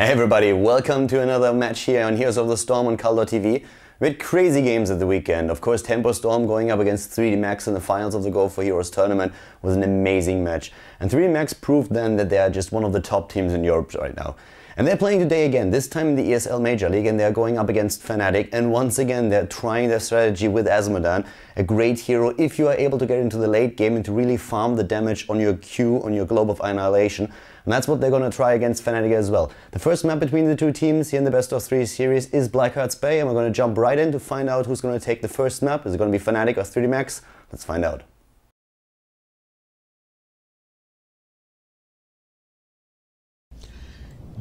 Hey everybody, welcome to another match here on Heroes of the Storm on Khaldor TV. We had crazy games at the weekend. Of course, TempoStorm going up against 3D Max in the finals of the GO4Heroes Tournament was an amazing match. And 3D Max proved then that they are just one of the top teams in Europe right now. And they're playing today again, this time in the ESL Major League, and they're going up against Fnatic. And once again, they're trying their strategy with Azmodan, a great hero if you are able to get into the late game and to really farm the damage on your Q, on your Globe of Annihilation. And that's what they're going to try against Fnatic as well. The first map between the two teams here in the best of 3 series is Blackheart's Bay, and we're going to jump right in to find out who's going to take the first map. Is it going to be Fnatic or 3D Max? Let's find out.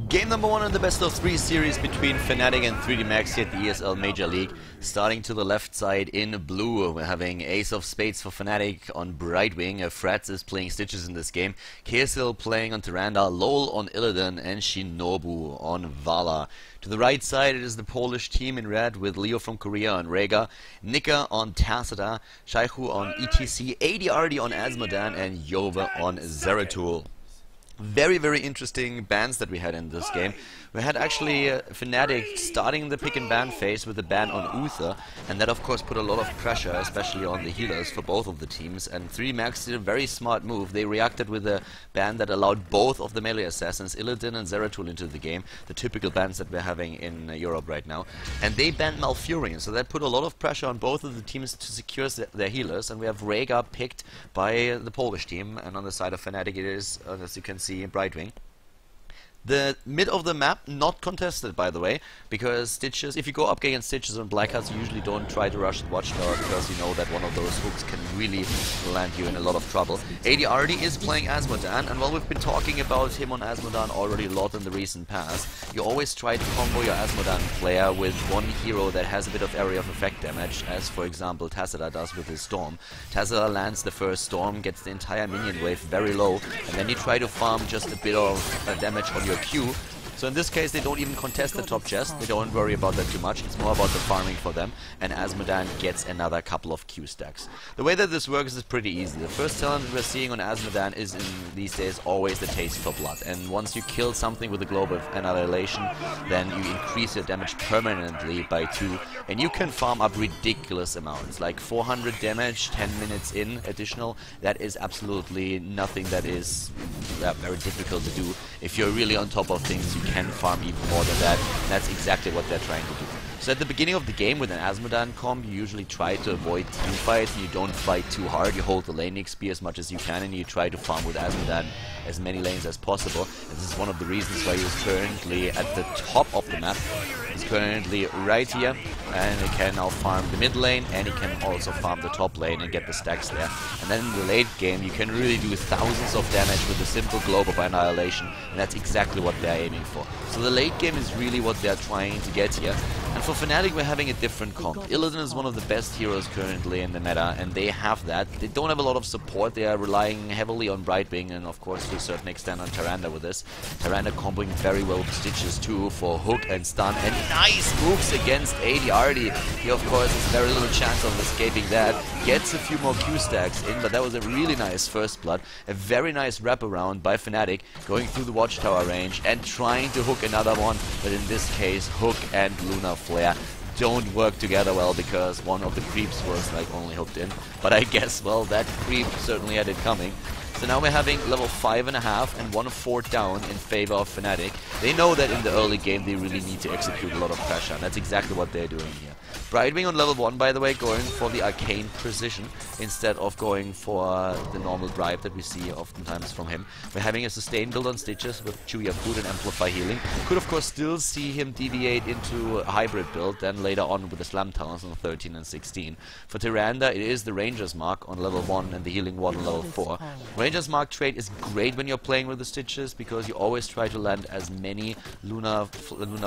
Game number 1 in the best of 3 series between Fnatic and 3D Max here at the ESL Major League. Starting to the left side in blue, we're having Ace of Spades for Fnatic on Brightwing. Frats is playing Stitches in this game. KSL playing on Tyrande, Lol on Illidan, and Shinobu on Vala. To the right side it is the Polish team in red with Leo from Korea on Rega, Nika on Tacita, Shaihu on ETC, ADRD on Azmodan, and Yova on Zeratul. Very, very interesting bans that we had in this game. We had actually Fnatic starting the pick and ban phase with a ban on Uther, and that of course put a lot of pressure, especially on the healers for both of the teams. And 3D Max did a very smart move. They reacted with a ban that allowed both of the melee assassins, Illidan and Zeratul, into the game, the typical bans that we're having in Europe right now. And they banned Malfurion, so that put a lot of pressure on both of the teams to secure their healers. And we have Rega picked by the Polish team, and on the side of Fnatic it is, as you can see, Brightwing. The mid of the map not contested, by the way, because Stitches, if you go up against Stitches on Blackhearts, you usually don't try to rush the Watchtower because you know that one of those hooks can really land you in a lot of trouble. ADRD is playing Azmodan, and while we've been talking about him on Azmodan already a lot in the recent past, you always try to combo your Azmodan player with one hero that has a bit of area of effect damage, as for example Tacita does with his Storm. Tacita lands the first Storm, gets the entire minion wave very low, and then you try to farm just a bit of damage on your Q. So in this case they don't even contest the top chest, they don't worry about that too much, it's more about the farming for them, and Azmodan gets another couple of Q stacks. The way that this works is pretty easy. The first talent that we're seeing on Azmodan is in these days always the taste for blood, and once you kill something with a Globe of Annihilation, then you increase your damage permanently by 2, and you can farm up ridiculous amounts, like 400 damage 10 minutes in additional. That is absolutely nothing that is very difficult to do. If you're really on top of things, you can farm even more than that, and that's exactly what they're trying to do. So at the beginning of the game with an Azmodan comp, you usually try to avoid team fights, and you don't fight too hard, you hold the lane XP as much as you can, and you try to farm with Azmodan as many lanes as possible. And this is one of the reasons why he's currently at the top of the map. He's currently right here, and he can now farm the mid lane, and he can also farm the top lane and get the stacks there. And then in the late game, you can really do thousands of damage with a simple Globe of Annihilation, and that's exactly what they're aiming for. So the late game is really what they're trying to get here. And for Fnatic, we're having a different comp. Illidan is one of the best heroes currently in the meta, and they have that. They don't have a lot of support, they are relying heavily on Brightwing, and of course to a certain extent on Tyrande with this. Tyrande comboing very well with Stitches too for hook and stun, and nice moves against ADRD. He of course has very little chance of escaping that. Gets a few more Q stacks in, but that was a really nice first blood. A very nice wraparound by Fnatic, going through the Watchtower range and trying to hook another one, but in this case Hook and Lunar Flare don't work together well because one of the creeps was like only hooked in. But I guess, well, that creep certainly had it coming. So now we're having level 5.5 and 1/4 down in favor of Fnatic. They know that in the early game they really need to execute a lot of pressure, and that's exactly what they're doing here. Brightwing on level 1, by the way, going for the Arcane Precision instead of going for the normal drive that we see oftentimes from him. We're having a sustain build on Stitches with Chewy Food and Amplify Healing. Could of course still see him deviate into a hybrid build then later on with the Slam Talents on 13 and 16. For Tyrande, it is the Ranger's Mark on level 1 and the Healing Ward on level 4. Ranger's Mark trait is great when you're playing with the Stitches because you always try to land as many Lunar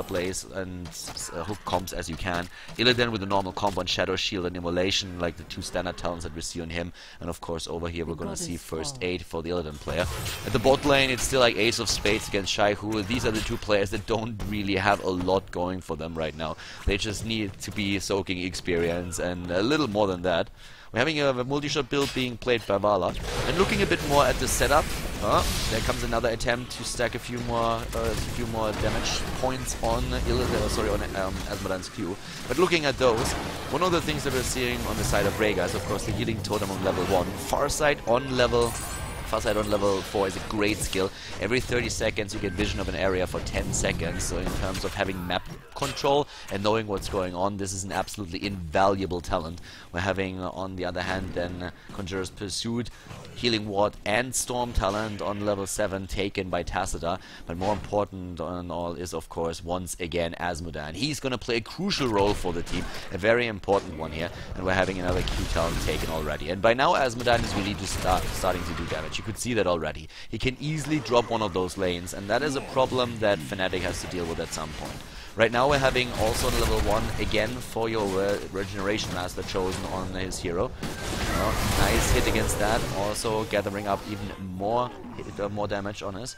Blaze and hook comps as you can. Illidan with a normal combo on Shadow Shield and Immolation, like the 2 standard talents that we see on him. And of course over here we're gonna see First Aid for the Illidan player. At the bot lane it's still like Ace of Spades against Shaihu. These are the 2 players that don't really have a lot going for them right now. They just need to be soaking experience and a little more than that. We're having a multi-shot build being played by Vala. And looking a bit more at the setup, there comes another attempt to stack a few more damage points on Azmodan's Q. But looking at those, one of the things that we're seeing on the side of Rhaegar is of course the healing totem on level 1. Farsight on level 4 is a great skill. Every 30 seconds you get vision of an area for 10 seconds. So in terms of having map control and knowing what's going on, this is an absolutely invaluable talent. We're having, on the other hand, then Conjurer's Pursuit, Healing Ward and Storm talent on level 7 taken by Tacita. But more important on all is, of course, once again Azmodan. He's going to play a crucial role for the team, a very important one here. And we're having another Q talent taken already. And by now Azmodan is really just starting to do damage. You could see that already. He can easily drop one of those lanes, and that is a problem that Fnatic has to deal with at some point. Right now we're having also on level 1 again for your Regeneration Master chosen on his hero. Nice hit against that, also gathering up even more damage on his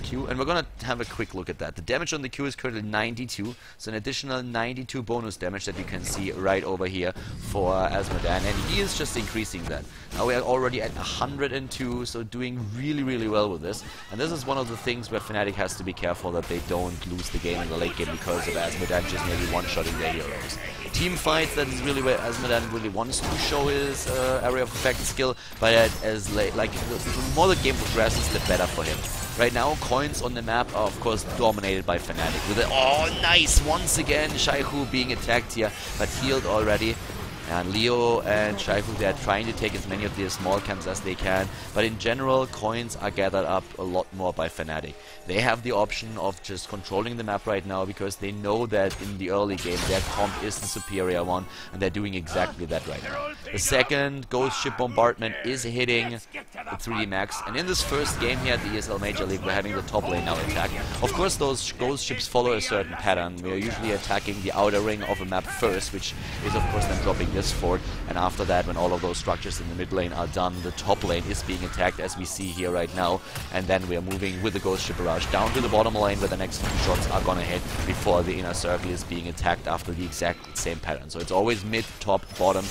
Q. And we're gonna have a quick look at that. The damage on the Q is currently 92, so an additional 92 bonus damage that you can see right over here for Azmodan, and he is just increasing that. Now we are already at 102, so doing really well with this. And this is one of the things where Fnatic has to be careful that they don't lose the game in the late game because of Azmodan just maybe one-shotting their heroes. Team fights, that is really where Azmodan really wants to show his area of effect skill, but the more the game progresses, the better for him. Right now, coins on the map are of course dominated by Fnatic. With nice! Once again, Shaihu being attacked here, but healed already. And Leo and Shaihu, they are trying to take as many of the small camps as they can, but in general, coins are gathered up a lot more by Fnatic. They have the option of just controlling the map right now because they know that in the early game their comp is the superior one, and they're doing exactly that right now. The second Ghost Ship Bombardment is hitting the 3D Max, and in this first game here at the ESL Major League, we're having the top lane now attack. Of course, those Ghost Ships follow a certain pattern. We are usually attacking the outer ring of a map first, which is of course then dropping this fort, and after that, when all of those structures in the mid lane are done, the top lane is being attacked as we see here right now, and then we are moving with the Ghost Ship Barrage down to the bottom lane where the next few shots are gonna hit before the inner circle is being attacked after the exact same pattern. So it's always mid, top, bottom.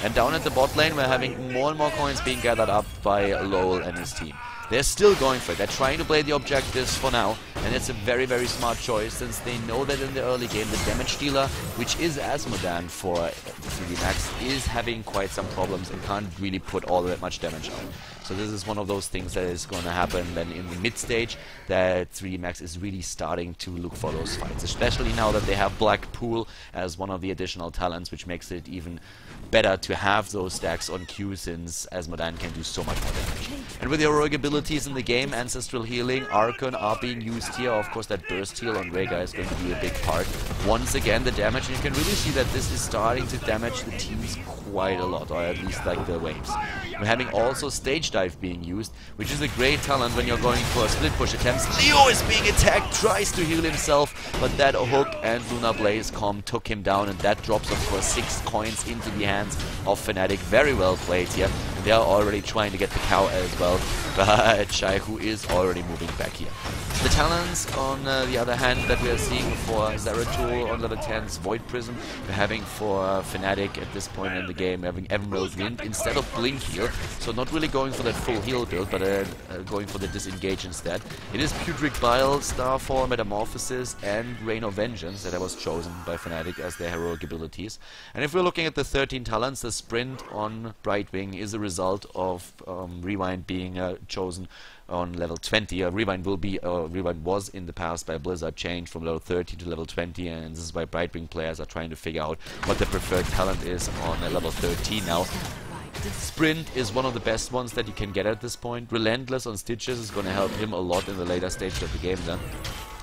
And down at the bot lane, we're having more and more coins being gathered up by Lowell and his team. They're still going for it. They're trying to play the objectives for now, and it's a very smart choice since they know that in the early game the damage dealer, which is Azmodan for the 3D Max, is having quite some problems and can't really put all that much damage on. So this is one of those things that is going to happen then in the mid stage, that 3D Max is really starting to look for those fights, especially now that they have Blackpool as one of the additional talents, which makes it even better to have those stacks on Q since Azmodan can do so much more damage. And with the heroic abilities in the game, Ancestral Healing, Archon are being used here. Of course that burst heal on Rhaegar is going to be a big part. Once again the damage, and you can really see that this is starting to damage the teams quite a lot, or at least like the waves. We're having also Stage Dive being used, which is a great talent when you're going for split push attempts. Leo is being attacked, tries to heal himself, but that hook and Lunar Blaze comp took him down, and that drops of course 6 coins into the hands of Fnatic. Very well played here. They are already trying to get the cow as well, but Shaihu is already moving back here. The talents, on the other hand, that we are seeing for Zeratul on level 10's Void Prism, we're having for Fnatic at this point in the game, having Emerald Wind instead of Blink Heal, so not really going for that full heal build, but going for the disengage instead. It is Putrid Bile, Starfall, Metamorphosis, and Reign of Vengeance that was chosen by Fnatic as their heroic abilities. And if we're looking at the 13 talents, the Sprint on Brightwing is a result of Rewind being chosen on level 20. Rewind was in the past by Blizzard changed from level 30 to level 20, and this is why Brightwing players are trying to figure out what the preferred talent is on level 13 now. Sprint is one of the best ones that you can get at this point. Relentless on Stitches is going to help him a lot in the later stage of the game then.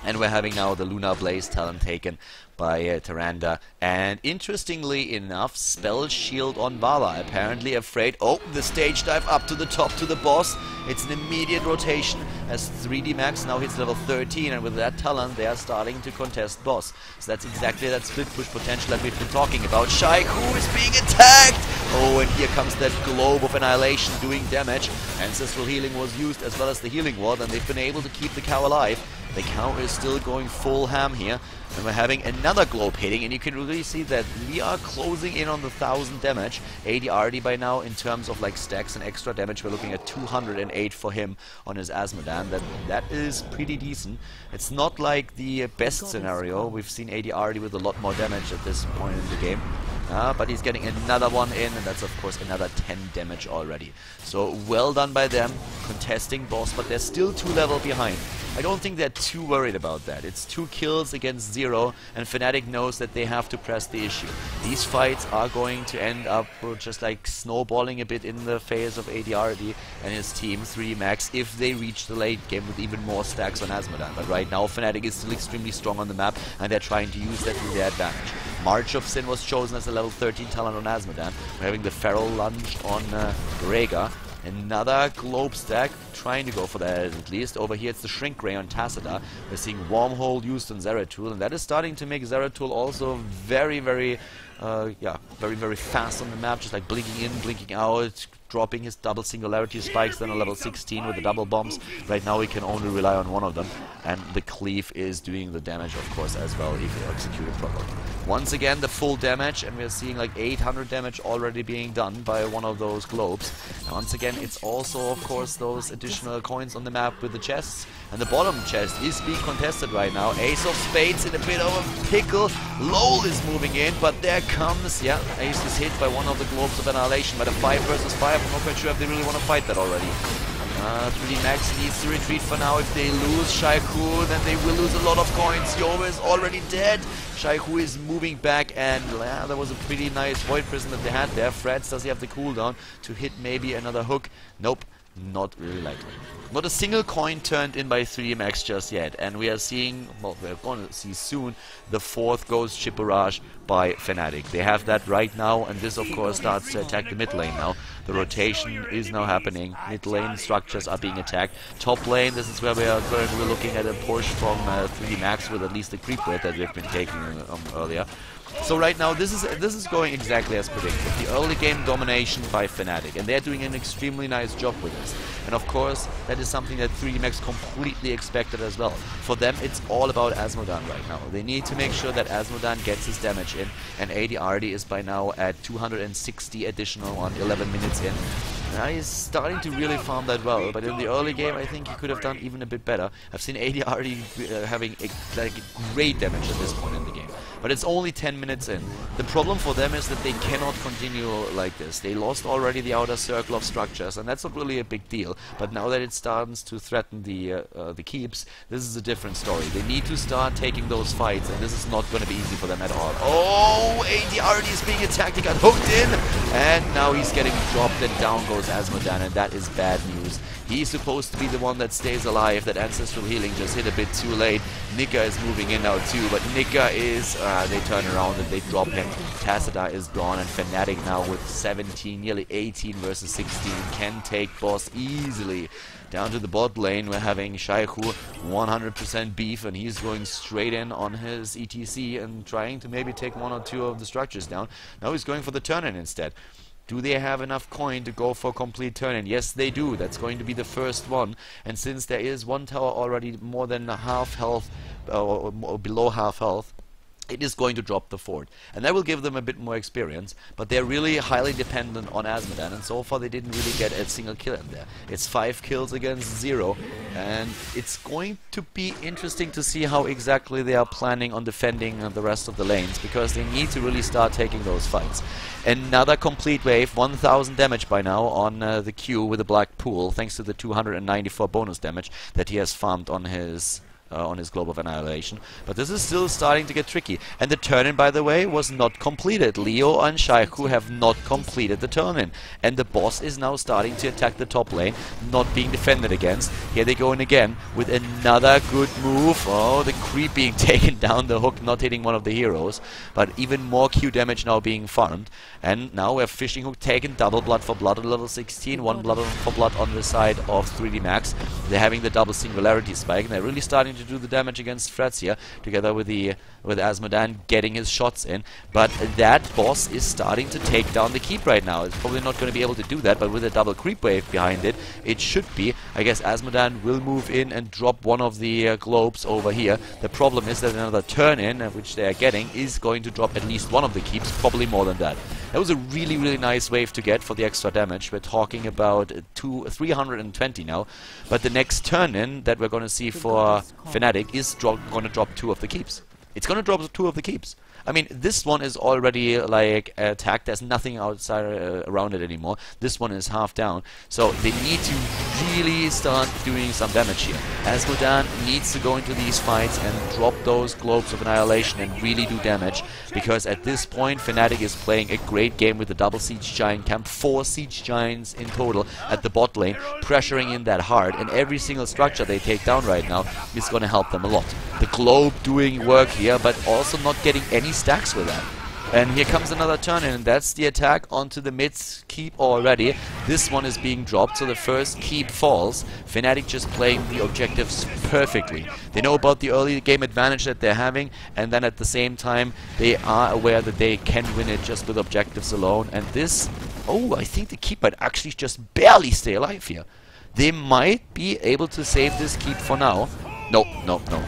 And we're having now the Lunar Blaze talent taken by Tyrande. And interestingly enough, Spell Shield on Vala. Apparently afraid. Oh, the stage dive up to the top to the boss. It's an immediate rotation as 3D Max now hits level 13. And with that talent, they are starting to contest boss. So that's exactly that split push potential that we've been talking about. Shaihu is being attacked! Oh, and here comes that Globe of Annihilation doing damage. Ancestral Healing was used as well as the Healing Ward, and they've been able to keep the cow alive. The counter is still going full ham here. And we're having another globe hitting, and you can really see that we are closing in on the 1000 damage. 80 already by now in terms of like stacks and extra damage. We're looking at 208 for him on his Asmodan. That is pretty decent. It's not like the best scenario. We've seen 80 already with a lot more damage at this point in the game. But he's getting another one in, and that's of course another 10 damage already. So well done by them, contesting boss, but they're still 2 level behind. I don't think they're too worried about that. It's 2 kills against 0, and Fnatic knows that they have to press the issue. These fights are going to end up just like snowballing a bit in the face of ADRD and his team, 3Max, if they reach the late game with even more stacks on Asmodan. But right now Fnatic is still extremely strong on the map, and they're trying to use that to their advantage. March of Sin was chosen as a level 13 talent on Asmodan. We're having the Feral Lunge on Rhaegar. Another globe stack, trying to go for that at least. Over here it's the Shrink Ray on Tacita. We're seeing Wormhole used on Zeratul, and that is starting to make Zeratul also very, very fast on the map, just like blinking in, blinking out, dropping his double singularity spikes then on level 16 with the double bombs. Right now we can only rely on one of them, and the cleave is doing the damage of course as well if you execute it properly. Once again the full damage, and we're seeing like 800 damage already being done by one of those globes. And once again it's also of course those additional coins on the map with the chests, and the bottom chest is being contested right now. Ace of Spades in a bit of a pickle. LOL is moving in, but there comes, yeah, Ace is hit by one of the globes of annihilation, but a 5 versus 5, I'm not quite sure if they really want to fight that already. 3Max needs to retreat for now. If they lose Shaiku, then they will lose a lot of coins. Yova is already dead. Shaiku is moving back, and that was a pretty nice Void Prison that they had there. Freds, does he have the cooldown to hit maybe another hook? Nope. Not really likely. Not a single coin turned in by 3Max just yet, and we are seeing, well, we're going to see soon, the 4th Ghost Ship Barrage by Fnatic. They have that right now, and this of course starts to attack the mid lane now. The rotation is now happening. Mid lane structures are being attacked. Top lane, this is where we are currently looking at a push from 3Max with at least the creep rate that we've been taking earlier. So right now this is going exactly as predicted. The early game domination by Fnatic, and they're doing an extremely nice job with this. And of course that is something that 3Max completely expected as well. For them it's all about Asmodan right now. They need to make sure that Asmodan gets his damage in, and ADRD is by now at 260 additional on 11 minutes in. Now he's starting to really farm that well, but in the early game I think he could have done even a bit better. I've seen ADRD having great damage at this point in the game. But it's only 10 minutes in. The problem for them is that they cannot continue like this. They lost already the outer circle of structures, and that's not really a big deal. But now that it starts to threaten the keeps, this is a different story. They need to start taking those fights, and this is not going to be easy for them at all. Oh, AD is being attacked. He got hooked in, and now he's getting dropped, and down goes Asmodan, and that is bad news. He's supposed to be the one that stays alive. That ancestral healing just hit a bit too late. Nika is moving in now too, but Nika is, they turn around and they drop him. Tacita is gone, and Fnatic now with 17, nearly 18 versus 16, can take boss easily. Down to the bot lane, we're having Shaiku 100% beef, and he's going straight in on his ETC and trying to maybe take 1 or 2 of the structures down. Now he's going for the turn-in instead. Do they have enough coin to go for complete turn-in? Yes, they do. That's going to be the first one. And since there is one tower already more than half health, or below half health, it is going to drop the fort. And that will give them a bit more experience, but they're really highly dependent on Asmodan, and so far they didn't really get a single kill in there. It's 5 kills against 0, and it's going to be interesting to see how exactly they are planning on defending the rest of the lanes, because they need to really start taking those fights. Another complete wave, 1000 damage by now on the Q with a black pool, thanks to the 294 bonus damage that he has farmed on his Globe of Annihilation. But this is still starting to get tricky. And the turn-in, by the way, was not completed. Leo and Shaiku have not completed the turn-in. And the boss is now starting to attack the top lane, not being defended against. Here they go in again with another good move. Oh, the creep being taken down, the hook not hitting one of the heroes. But even more Q damage now being farmed. And now we have Fishing Hook taken, double blood for blood on level 16, 1 blood for blood on the side of 3D Max. They're having the double singularity spike, and they're really starting to to do the damage against Frets here, together with Asmodan getting his shots in. But that boss is starting to take down the keep right now. It's probably not going to be able to do that, but with a double creep wave behind it, it should be. I guess Asmodan will move in and drop one of the globes over here. The problem is that another turn in, which they are getting, is going to drop at least one of the keeps, probably more than that. That was a really, really nice wave to get for the extra damage. We're talking about 320 now, but the next turn in that we're going to see for Fnatic is going to drop 2 of the keeps. It's going to drop 2 of the keeps. I mean, this one is already like attacked. There's nothing outside around it anymore. This one is half down. So they need to really start doing some damage here. Asmodan needs to go into these fights and drop those globes of annihilation and really do damage. Because at this point, Fnatic is playing a great game with the double siege giant camp. 4 siege giants in total at the bot lane, pressuring in that hard. And every single structure they take down right now is going to help them a lot. The globe doing work here, but also not getting any stacks with that. And here comes another turn in, and that's the attack onto the mid keep already. This one is being dropped, so the first keep falls. Fnatic just playing the objectives perfectly. They know about the early game advantage that they're having, and then at the same time they are aware that they can win it just with objectives alone. And this, oh, I think the keep might actually just barely stay alive here. They might be able to save this keep for now. No,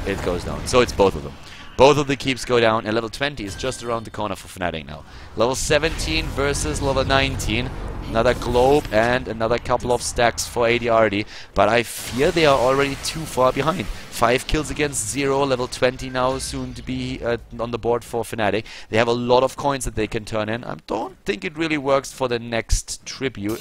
it goes down. So it's both of them. Both of the keeps go down, and level 20 is just around the corner for Fnatic now. Level 17 versus level 19. Another globe and another couple of stacks for ADRD. But I fear they are already too far behind. 5 kills against 0, level 20 now, soon to be on the board for Fnatic. They have a lot of coins that they can turn in. I don't think it really works for the next tribute,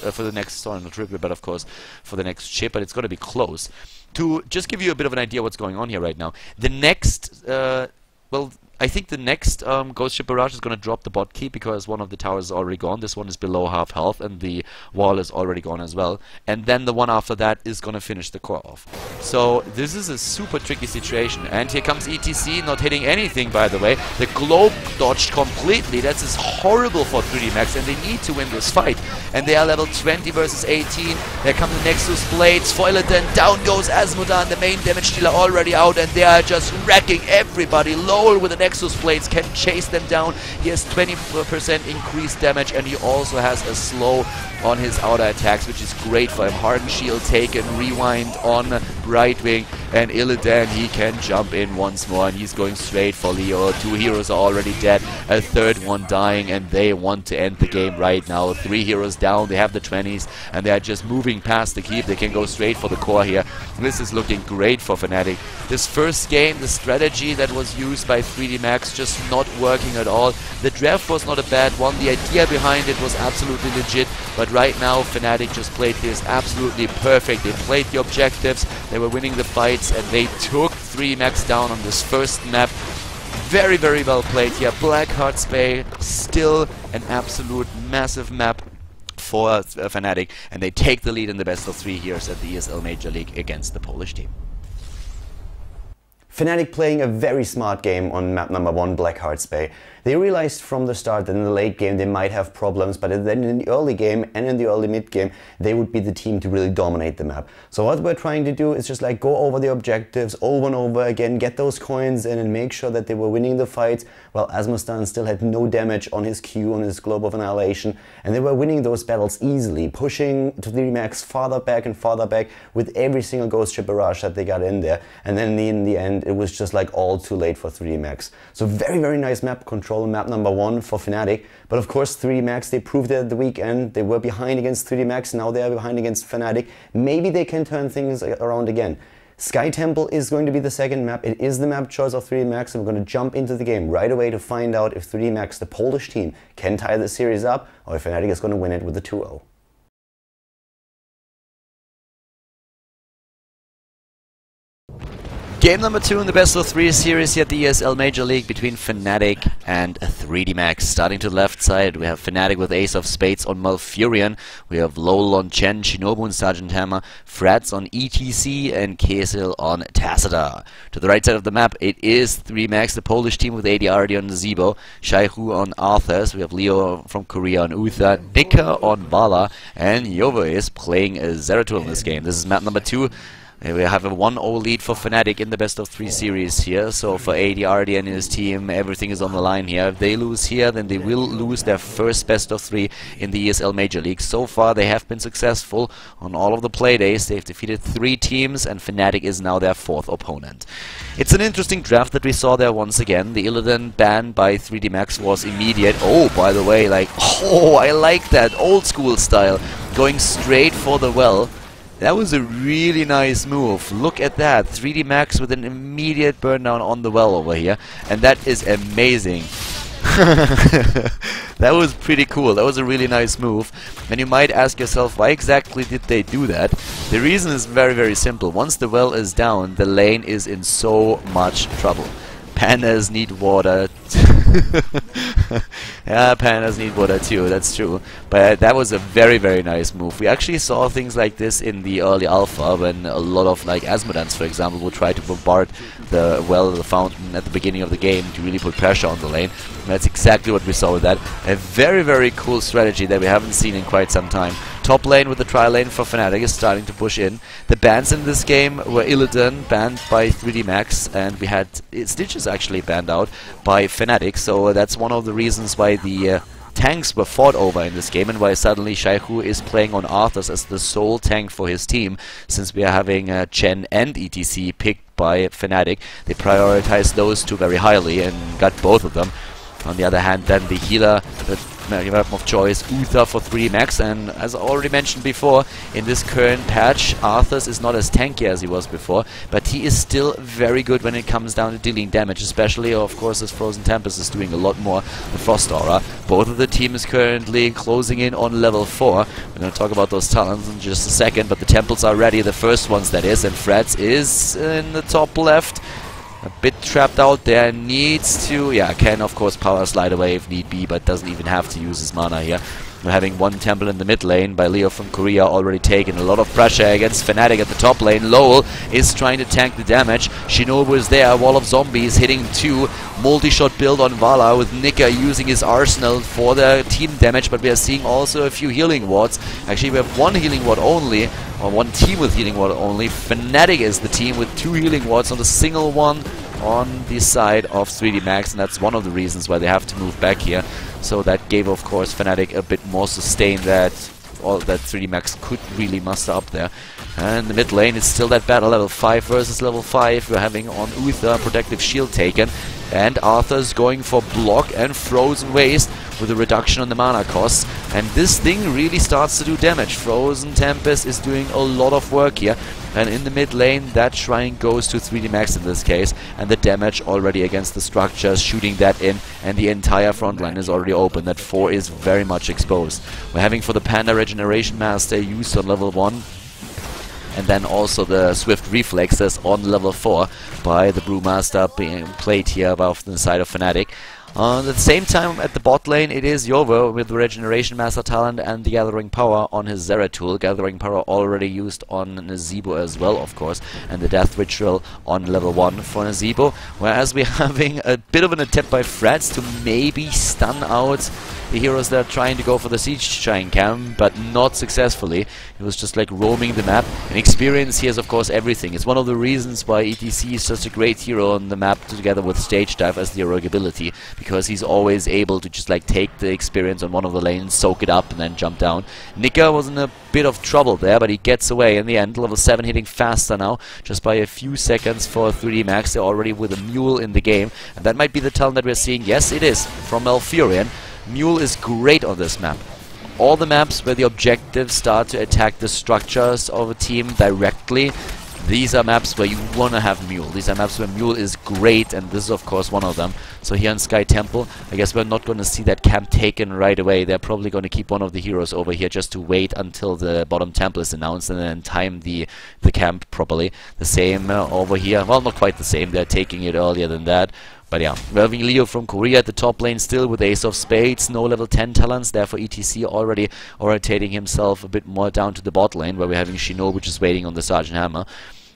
sorry, not tribute, but of course for the next chip, but it's going to be close. To just give you a bit of an idea what's going on here right now, the next, well, I think the next Ghost Ship Barrage is going to drop the bot keep because one of the towers is already gone. This one is below half health and the wall is already gone as well. And then the one after that is going to finish the core off. So this is a super tricky situation. And here comes ETC, not hitting anything, by the way. The globe dodged completely. That's just horrible for 3D Max, and they need to win this fight. And they are level 20 versus 18. There come the Nexus Blades. Foileton, down goes Asmodan, the main damage dealer, already out, and they are just wrecking everybody. Lowell with the Nexus Blades can chase them down. He has 20% increased damage, and he also has a slow on his outer attacks, which is great for him. Hardened Shield taken, rewind on Brightwing, and Illidan, he can jump in once more, and he's going straight for Leo. 2 heroes are already dead, a third one dying, and they want to end the game right now. 3 heroes down, they have the 20s, and they are just moving past the keep. They can go straight for the core here. This is looking great for Fnatic. This first game, the strategy that was used by 3D Max just not working at all. The draft was not a bad one. The idea behind it was absolutely legit, but right now Fnatic just played this absolutely perfect. They played the objectives, they were winning the fights, and they took 3D Max down on this first map. Very, very well played here. Blackheart's Bay, still an absolute massive map for Fnatic, and they take the lead in the best of 3 here at the ESL Major League against the Polish team. Fnatic playing a very smart game on map number 1, Blackheart's Bay. They realized from the start that in the late game they might have problems, but then in the early game and in the early mid game they would be the team to really dominate the map. So what we're trying to do is just like go over the objectives over and over again, get those coins in and make sure that they were winning the fights, while Asmodan still had no damage on his Q, on his Globe of Annihilation, and they were winning those battles easily, pushing to 3D Max farther back and farther back with every single Ghost Ship Barrage that they got in there, and then in the end it was just like all too late for 3D Max. So very, very nice map control on map number 1 for Fnatic, but of course 3D Max, they proved it at the weekend. They were behind against 3D Max, now they are behind against Fnatic. Maybe they can turn things around again. Sky Temple is going to be the second map. It is the map choice of 3D Max, and we're going to jump into the game right away to find out if 3D Max, the Polish team, can tie the series up, or if Fnatic is going to win it with a 2-0. Game number 2 in the best of 3 series here at the ESL Major League between Fnatic and 3D Max. Starting to the left side, we have Fnatic with Ace of Spades on Malfurion. We have Lowell on Chen, Shinobu and Sergeant Hammer, Frats on ETC, and Kesil on Tassada. To the right side of the map, it is 3D Max, the Polish team with ADRD on Zebo, Shaihu on Arthurs. We have Leo from Korea on Uther, Nika on Vala, and Yovo is playing Zeratul in this game. This is map number 2. We have a 1-0 lead for Fnatic in the best of 3 series here. So for ADRD and his team, everything is on the line here. If they lose here, then they will lose their first best of 3 in the ESL Major League. So far, they have been successful on all of the play days. They've defeated 3 teams, and Fnatic is now their 4th opponent. It's an interesting draft that we saw there once again. The Illidan ban by 3D Max was immediate. Oh, by the way, like, oh, I like that old school style, going straight for the well. That was a really nice move. Look at that. 3D Max with an immediate burn down on the well over here. And that is amazing. That was pretty cool. That was a really nice move. And you might ask yourself, why exactly did they do that? The reason is very, very simple. Once the well is down, the lane is in so much trouble. Pandas need water. Yeah, pandas need water too, that's true. But that was a very, very nice move. We actually saw things like this in the early alpha when a lot of, like, Asmodans, for example, would try to bombard the well, the fountain at the beginning of the game to really put pressure on the lane. And that's exactly what we saw with that. A very, very cool strategy that we haven't seen in quite some time. Top lane with the tri-lane for Fnatic is starting to push in. The bans in this game were Illidan, banned by 3D Max, and we had Stitches actually banned out by Fnatic, so that's one of the reasons why the tanks were fought over in this game, and why suddenly Shaihu is playing on Arthas as the sole tank for his team, since we are having Chen and ETC picked by Fnatic. They prioritized those two very highly and got both of them. On the other hand, then the healer, the weapon of choice, Uther for 3D Max, and as I already mentioned before, in this current patch, Arthas is not as tanky as he was before, but he is still very good when it comes down to dealing damage, especially, of course, as Frozen Tempest is doing a lot more the Frost Aura. Both of the teams currently closing in on level 4. We're going to talk about those talents in just a second, but the temples are ready, the first ones that is, and Freds is in the top left. A bit trapped out there, needs to, yeah, can of course power slide away if need be, but doesn't even have to use his mana here. We're having one temple in the mid lane by Leo from Korea, already taking a lot of pressure against Fnatic at the top lane. Lowell is trying to tank the damage. Shinobu is there, wall of zombies hitting 2. Multi-shot build on Vala with Nika using his arsenal for the team damage, but we are seeing also a few healing wards. Actually, we have one healing ward only, or one team with healing ward only. Fnatic is the team with 2 healing wards, on the single one on the side of 3D Max, and that's one of the reasons why they have to move back here. So that gave, of course, Fnatic a bit more sustain that all that 3D Max could really muster up there. And the mid lane is still that battle, level 5 versus level 5. We're having on Uther protective shield taken, and Arthur's going for block and frozen waste with a reduction on the mana costs, and this thing really starts to do damage. Frozen Tempest is doing a lot of work here, and in the mid lane that shrine goes to 3D Max in this case, and the damage already against the structures, shooting that in, and the entire front line is already open. That 4 is very much exposed. We're having for the Panda Regeneration Master used on level 1, and then also the Swift Reflexes on level 4 by the Brewmaster being played here above the side of Fnatic. At the same time, at the bot lane, it is Yover with the Regeneration Master talent and the Gathering Power on his Zeratul. Gathering Power already used on Nazeebo as well, of course, and the Death Ritual on level 1 for Nazeebo. Whereas we're having a bit of an attempt by Freds to maybe stun out the heroes that are trying to go for the Siege Giant camp, but not successfully. It was just like roaming the map. And experience here is, of course, everything. It's one of the reasons why ETC is such a great hero on the map, together with Stage Dive as the heroic ability, because he's always able to just like take the experience on one of the lanes, soak it up, and then jump down. Nika was in a bit of trouble there, but he gets away in the end. Level 7 hitting faster now, just by a few seconds for 3D Max. They're already with a Mule in the game, and that might be the talent that we're seeing. Yes, it is, from Malfurion. Mule is great on this map. All the maps where the objectives start to attack the structures of a team directly, these are maps where you want to have Mule. These are maps where Mule is great, and this is of course one of them. So here in Sky Temple, I guess we're not going to see that camp taken right away. They're probably going to keep one of the heroes over here just to wait until the bottom temple is announced, and then time the camp properly. The same over here. Well, not quite the same. They're taking it earlier than that. But yeah, we're having Leo from Korea at the top lane still with Ace of Spades, no level 10 talents, therefore ETC already orientating himself a bit more down to the bot lane, where we're having Shinobu just waiting on the Sergeant Hammer.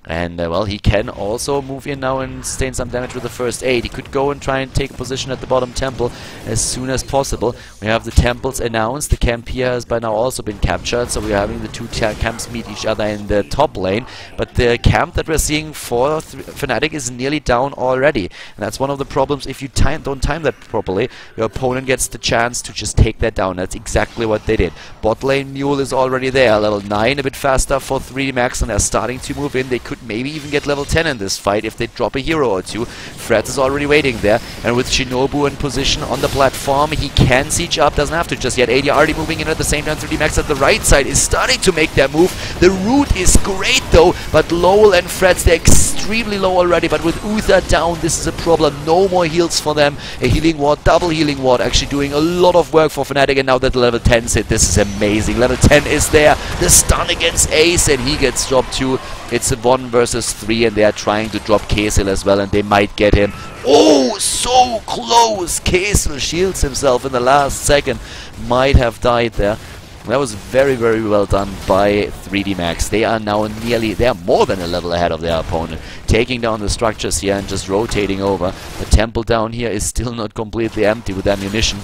And, well, he can also move in now and sustain some damage with the first aid. He could go and try and take a position at the bottom temple as soon as possible. We have the temples announced. The camp here has by now also been captured, so we are having the two camps meet each other in the top lane. But the camp that we're seeing for Fnatic is nearly down already. And that's one of the problems. If you don't time that properly, your opponent gets the chance to just take that down. That's exactly what they did. Bot lane Mule is already there. Level 9, a bit faster for 3D Max, and they're starting to move in. They could maybe even get level 10 in this fight if they drop a hero or two. Frats is already waiting there, and with Shinobu in position on the platform, he can siege up, doesn't have to just yet. AD already moving in at the same time. 3D Max at the right side is starting to make their move. The route is great though, but Lowell and Frats, they're extremely low already, but with Uther down, this is a problem. No more heals for them. A healing ward, double healing ward, actually doing a lot of work for Fnatic, and now that level 10's hit, this is amazing. Level 10 is there. The stun against Ace, and he gets dropped too. It's a 1 versus 3, and they are trying to drop Kesel as well, and they might get him. Oh, so close! Kesel shields himself in the last second. Might have died there. That was very, very well done by 3D Max. They are now they are more than a level ahead of their opponent. Taking down the structures here and just rotating over. The temple down here is still not completely empty with ammunition.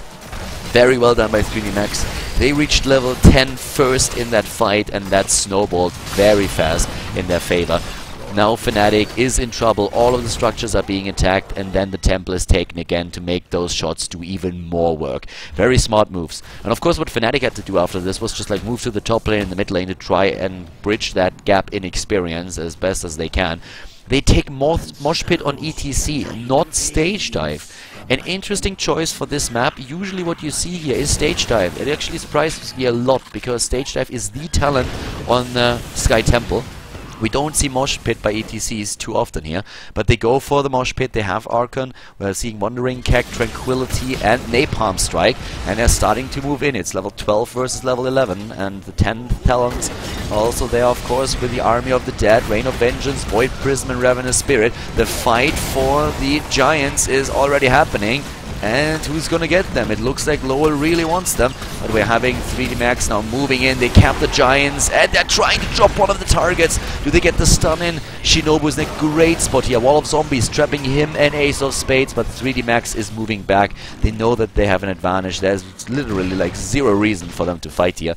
Very well done by 3D Max. They reached level 10 first in that fight, and that snowballed very fast in their favor. Now Fnatic is in trouble. All of the structures are being attacked, and then the temple is taken again to make those shots do even more work. Very smart moves. And of course what Fnatic had to do after this was just like move to the top lane and the mid lane to try and bridge that gap in experience as best as they can. They take Mosh Pit on ETC, not Stage Dive. An interesting choice for this map. Usually what you see here is Stage Dive. It actually surprises me a lot, because Stage Dive is the talent on Sky Temple. We don't see Mosh Pit by ETCs too often here, but they go for the Mosh Pit. They have Archon. We're seeing Wandering Keg, Tranquility, and Napalm Strike, and they're starting to move in. It's level 12 versus level 11, and the 10 Talons also there, of course, with the Army of the Dead, Rain of Vengeance, Void Prism, and Ravenous Spirit. The fight for the Giants is already happening. And who's gonna get them? It looks like Lowell really wants them, but we're having 3D Max now moving in. They cap the Giants, and they're trying to drop one of the targets. Do they get the stun in? Shinobu's in a great spot here. Wall of Zombies trapping him and Ace of Spades, but 3D Max is moving back. They know that they have an advantage. There's literally like zero reason for them to fight here.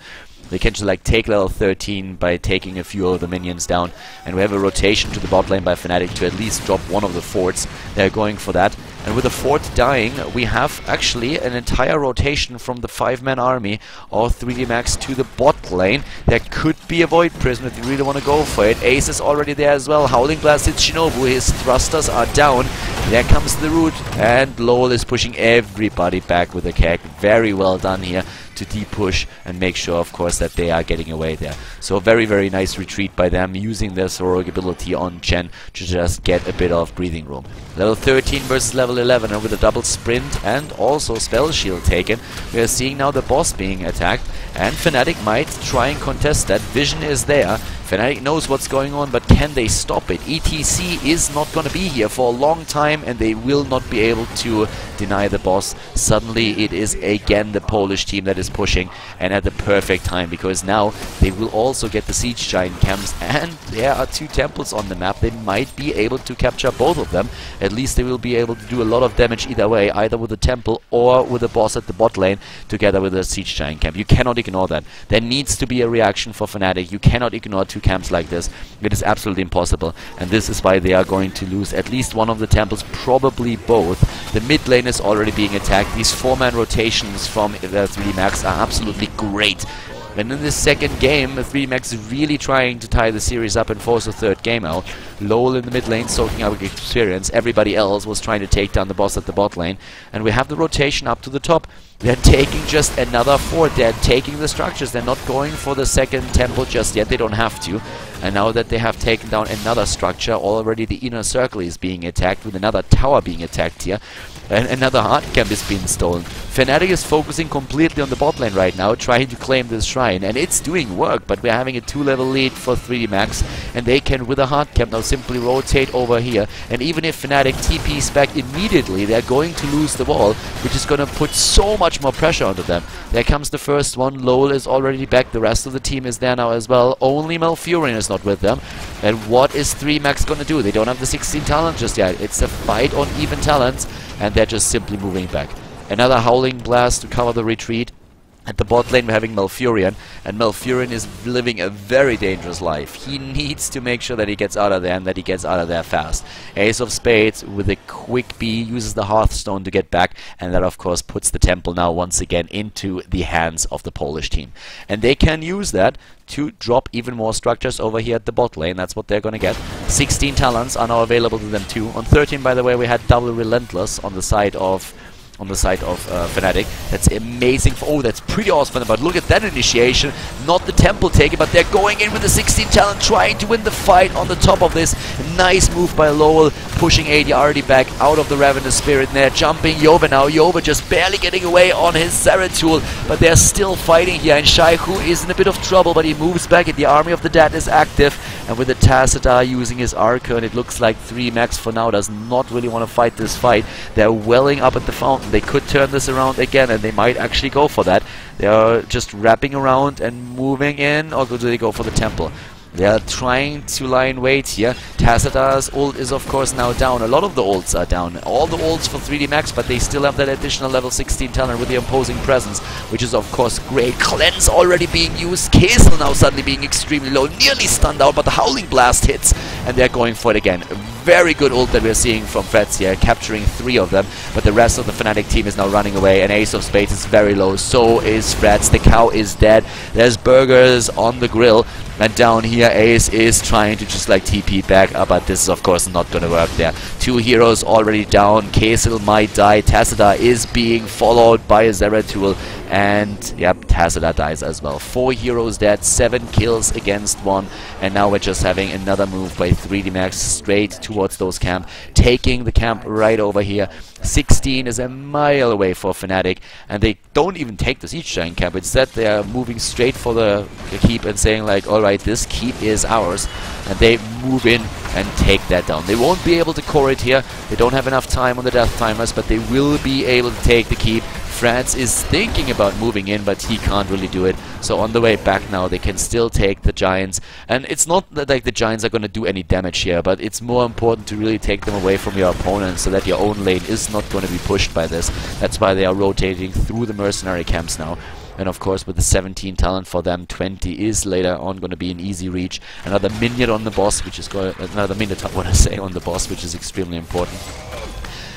They can just like take level 13 by taking a few of the minions down, and we have a rotation to the bot lane by Fnatic to at least drop one of the forts. They're going for that. And with the fort dying, we have actually an entire rotation from the 5-man army of 3D Max to the bot lane. There could be a Void Prism if you really want to go for it. Ace is already there as well. Howling Blast hits Shinobu. His thrusters are down. There comes the root, and Lowell is pushing everybody back with a keg. Very well done here to de-push and make sure, of course, that they are getting away there. So a very, very nice retreat by them, using their heroic ability on Chen to just get a bit of breathing room. Level 13 versus level 11, and with a double sprint and also spell shield taken, we are seeing now the boss being attacked, and Fnatic might try and contest that. Vision is there. Fnatic knows what's going on, but can they stop it? ETC is not going to be here for a long time, and they will not be able to deny the boss. Suddenly it is again the Polish team that is pushing, and at the perfect time, because now they will also get the Siege Giant camps, and there are 2 temples on the map. They might be able to capture both of them. At least they will be able to do a lot of damage either way, either with the temple or with the boss at the bot lane together with the Siege Giant camp. You cannot ignore that. There needs to be a reaction for Fnatic. You cannot ignore 2 camps like this. It is absolutely impossible, and this is why they are going to lose at least one of the temples, probably both. The mid lane is already being attacked. These 4-man rotations from 3D Max are absolutely great. And in this second game, 3D Max is really trying to tie the series up and force a 3rd game out. Lowell in the mid lane soaking up experience. Everybody else was trying to take down the boss at the bot lane. And we have the rotation up to the top. They're taking just another fort. They're taking the structures. They're not going for the 2nd temple just yet. They don't have to. And now that they have taken down another structure, already the inner circle is being attacked, with another tower being attacked here. And another hard camp is being stolen. Fnatic is focusing completely on the bot lane right now, trying to claim this shrine, and it's doing work, but we're having a 2-level lead for 3D Max, and they can, with a hard camp, now simply rotate over here. And even if Fnatic TPs back immediately, they're going to lose the wall, which is going to put so much more pressure onto them. There comes the first one. Lowell is already back. The rest of the team is there now as well. Only Malfurion is is not with them. And what is 3Max gonna do? They don't have the 16 talent just yet. It's a fight on even talents, and they're just simply moving back. Another Howling Blast to cover the retreat. At the bot lane we're having Malfurion, and Malfurion is living a very dangerous life. He needs to make sure that he gets out of there, and that he gets out of there fast. Ace of Spades with a quick B uses the Hearthstone to get back, and that of course puts the Temple now once again into the hands of the Polish team. And they can use that to drop even more structures over here at the bot lane. That's what they're gonna get. 16 talents are now available to them too. On 13, by the way, we had double Relentless on the side of Fnatic. That's amazing. Oh, that's pretty awesome. But look at that initiation. Not the Temple taken, but they're going in with the 16 talent, trying to win the fight on the top of this. Nice move by Lowell, pushing ADRD back out of the Ravenous Spirit. And they're jumping Yova now. Yova just barely getting away on his Zeratul, but they're still fighting here. And Shaihu is in a bit of trouble, but he moves back, and the Army of the Dead is active. And with the Tassadar using his Archon, it looks like 3Max for now does not really want to fight this fight. They're welling up at the fountain. They could turn this around again, and they might actually go for that. They are just wrapping around and moving in, or do they go for the Temple? They are trying to lie in wait here. Tassadar's ult is of course now down. A lot of the ults are down. All the ults for 3D Max, but they still have that additional level 16 talent with the imposing presence, which is of course great. Cleanse already being used. Kesel now suddenly being extremely low. Nearly stunned out, but the Howling Blast hits, and they're going for it again. Very good ult that we're seeing from Frets here, capturing 3 of them, but the rest of the Fnatic team is now running away, and Ace of Spades is very low. So is Frets. The cow is dead. There's burgers on the grill. And down here, Ace is trying to just like TP back, but this is of course not going to work there. 2 heroes already down. Kesel might die. Tassadar is being followed by a Zeratul, and yep, Tassadar dies as well. 4 heroes dead, 7 kills against 1, and now we're just having another move by 3D Max straight towards those camp, taking the camp right over here. 16 is a mile away for Fnatic, and they don't even take the Siege Giant camp. Instead, they are moving straight for the keep and saying like, alright, this keep is ours, and they move in and take that down. They won't be able to core it here. They don't have enough time on the death timers, but they will be able to take the keep. France is thinking about moving in, but he can't really do it. So on the way back now, they can still take the Giants. And it's not that like the Giants are going to do any damage here, but it's more important to really take them away from your opponent so that your own lane is not going to be pushed by this. That's why they are rotating through the mercenary camps now. And of course, with the 17 talent for them, 20 is later on going to be an easy reach. Another minion on the boss, which is going another minotaur, what I say, on the boss, which is extremely important.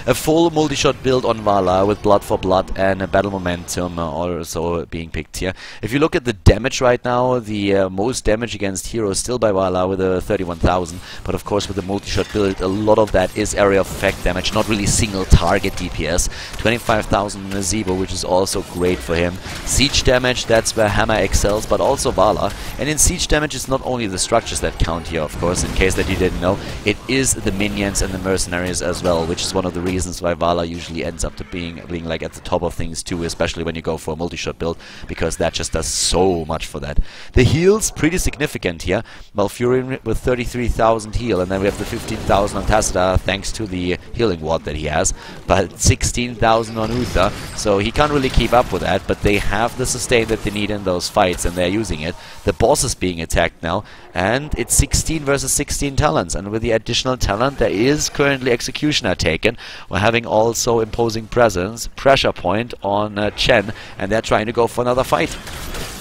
A full multi-shot build on Vala with Blood for Blood and a Battle Momentum also being picked here. If you look at the damage right now, the most damage against heroes still by Vala with a 31,000, but of course with the multi-shot build, a lot of that is area of effect damage, not really single target DPS. 25,000 in a Zebo, which is also great for him. Siege damage, that's where Hammer excels, but also Vala. And in siege damage, it's not only the structures that count here, of course, in case that you didn't know. It is the minions and the mercenaries as well, which is one of the reasons why Vala usually ends up to being like at the top of things too, especially when you go for a multi-shot build, because that just does so much for that. The heals, pretty significant here. Malfurion with 33,000 heal, and then we have the 15,000 on Tassadar thanks to the healing ward that he has, but 16,000 on Uther, so he can't really keep up with that, but they have the sustain that they need in those fights, and they're using it. The boss is being attacked now, and it's 16 versus 16 talents, and with the additional talent there is currently Executioner taken. We're having also imposing presence, pressure point on Chen, and they're trying to go for another fight.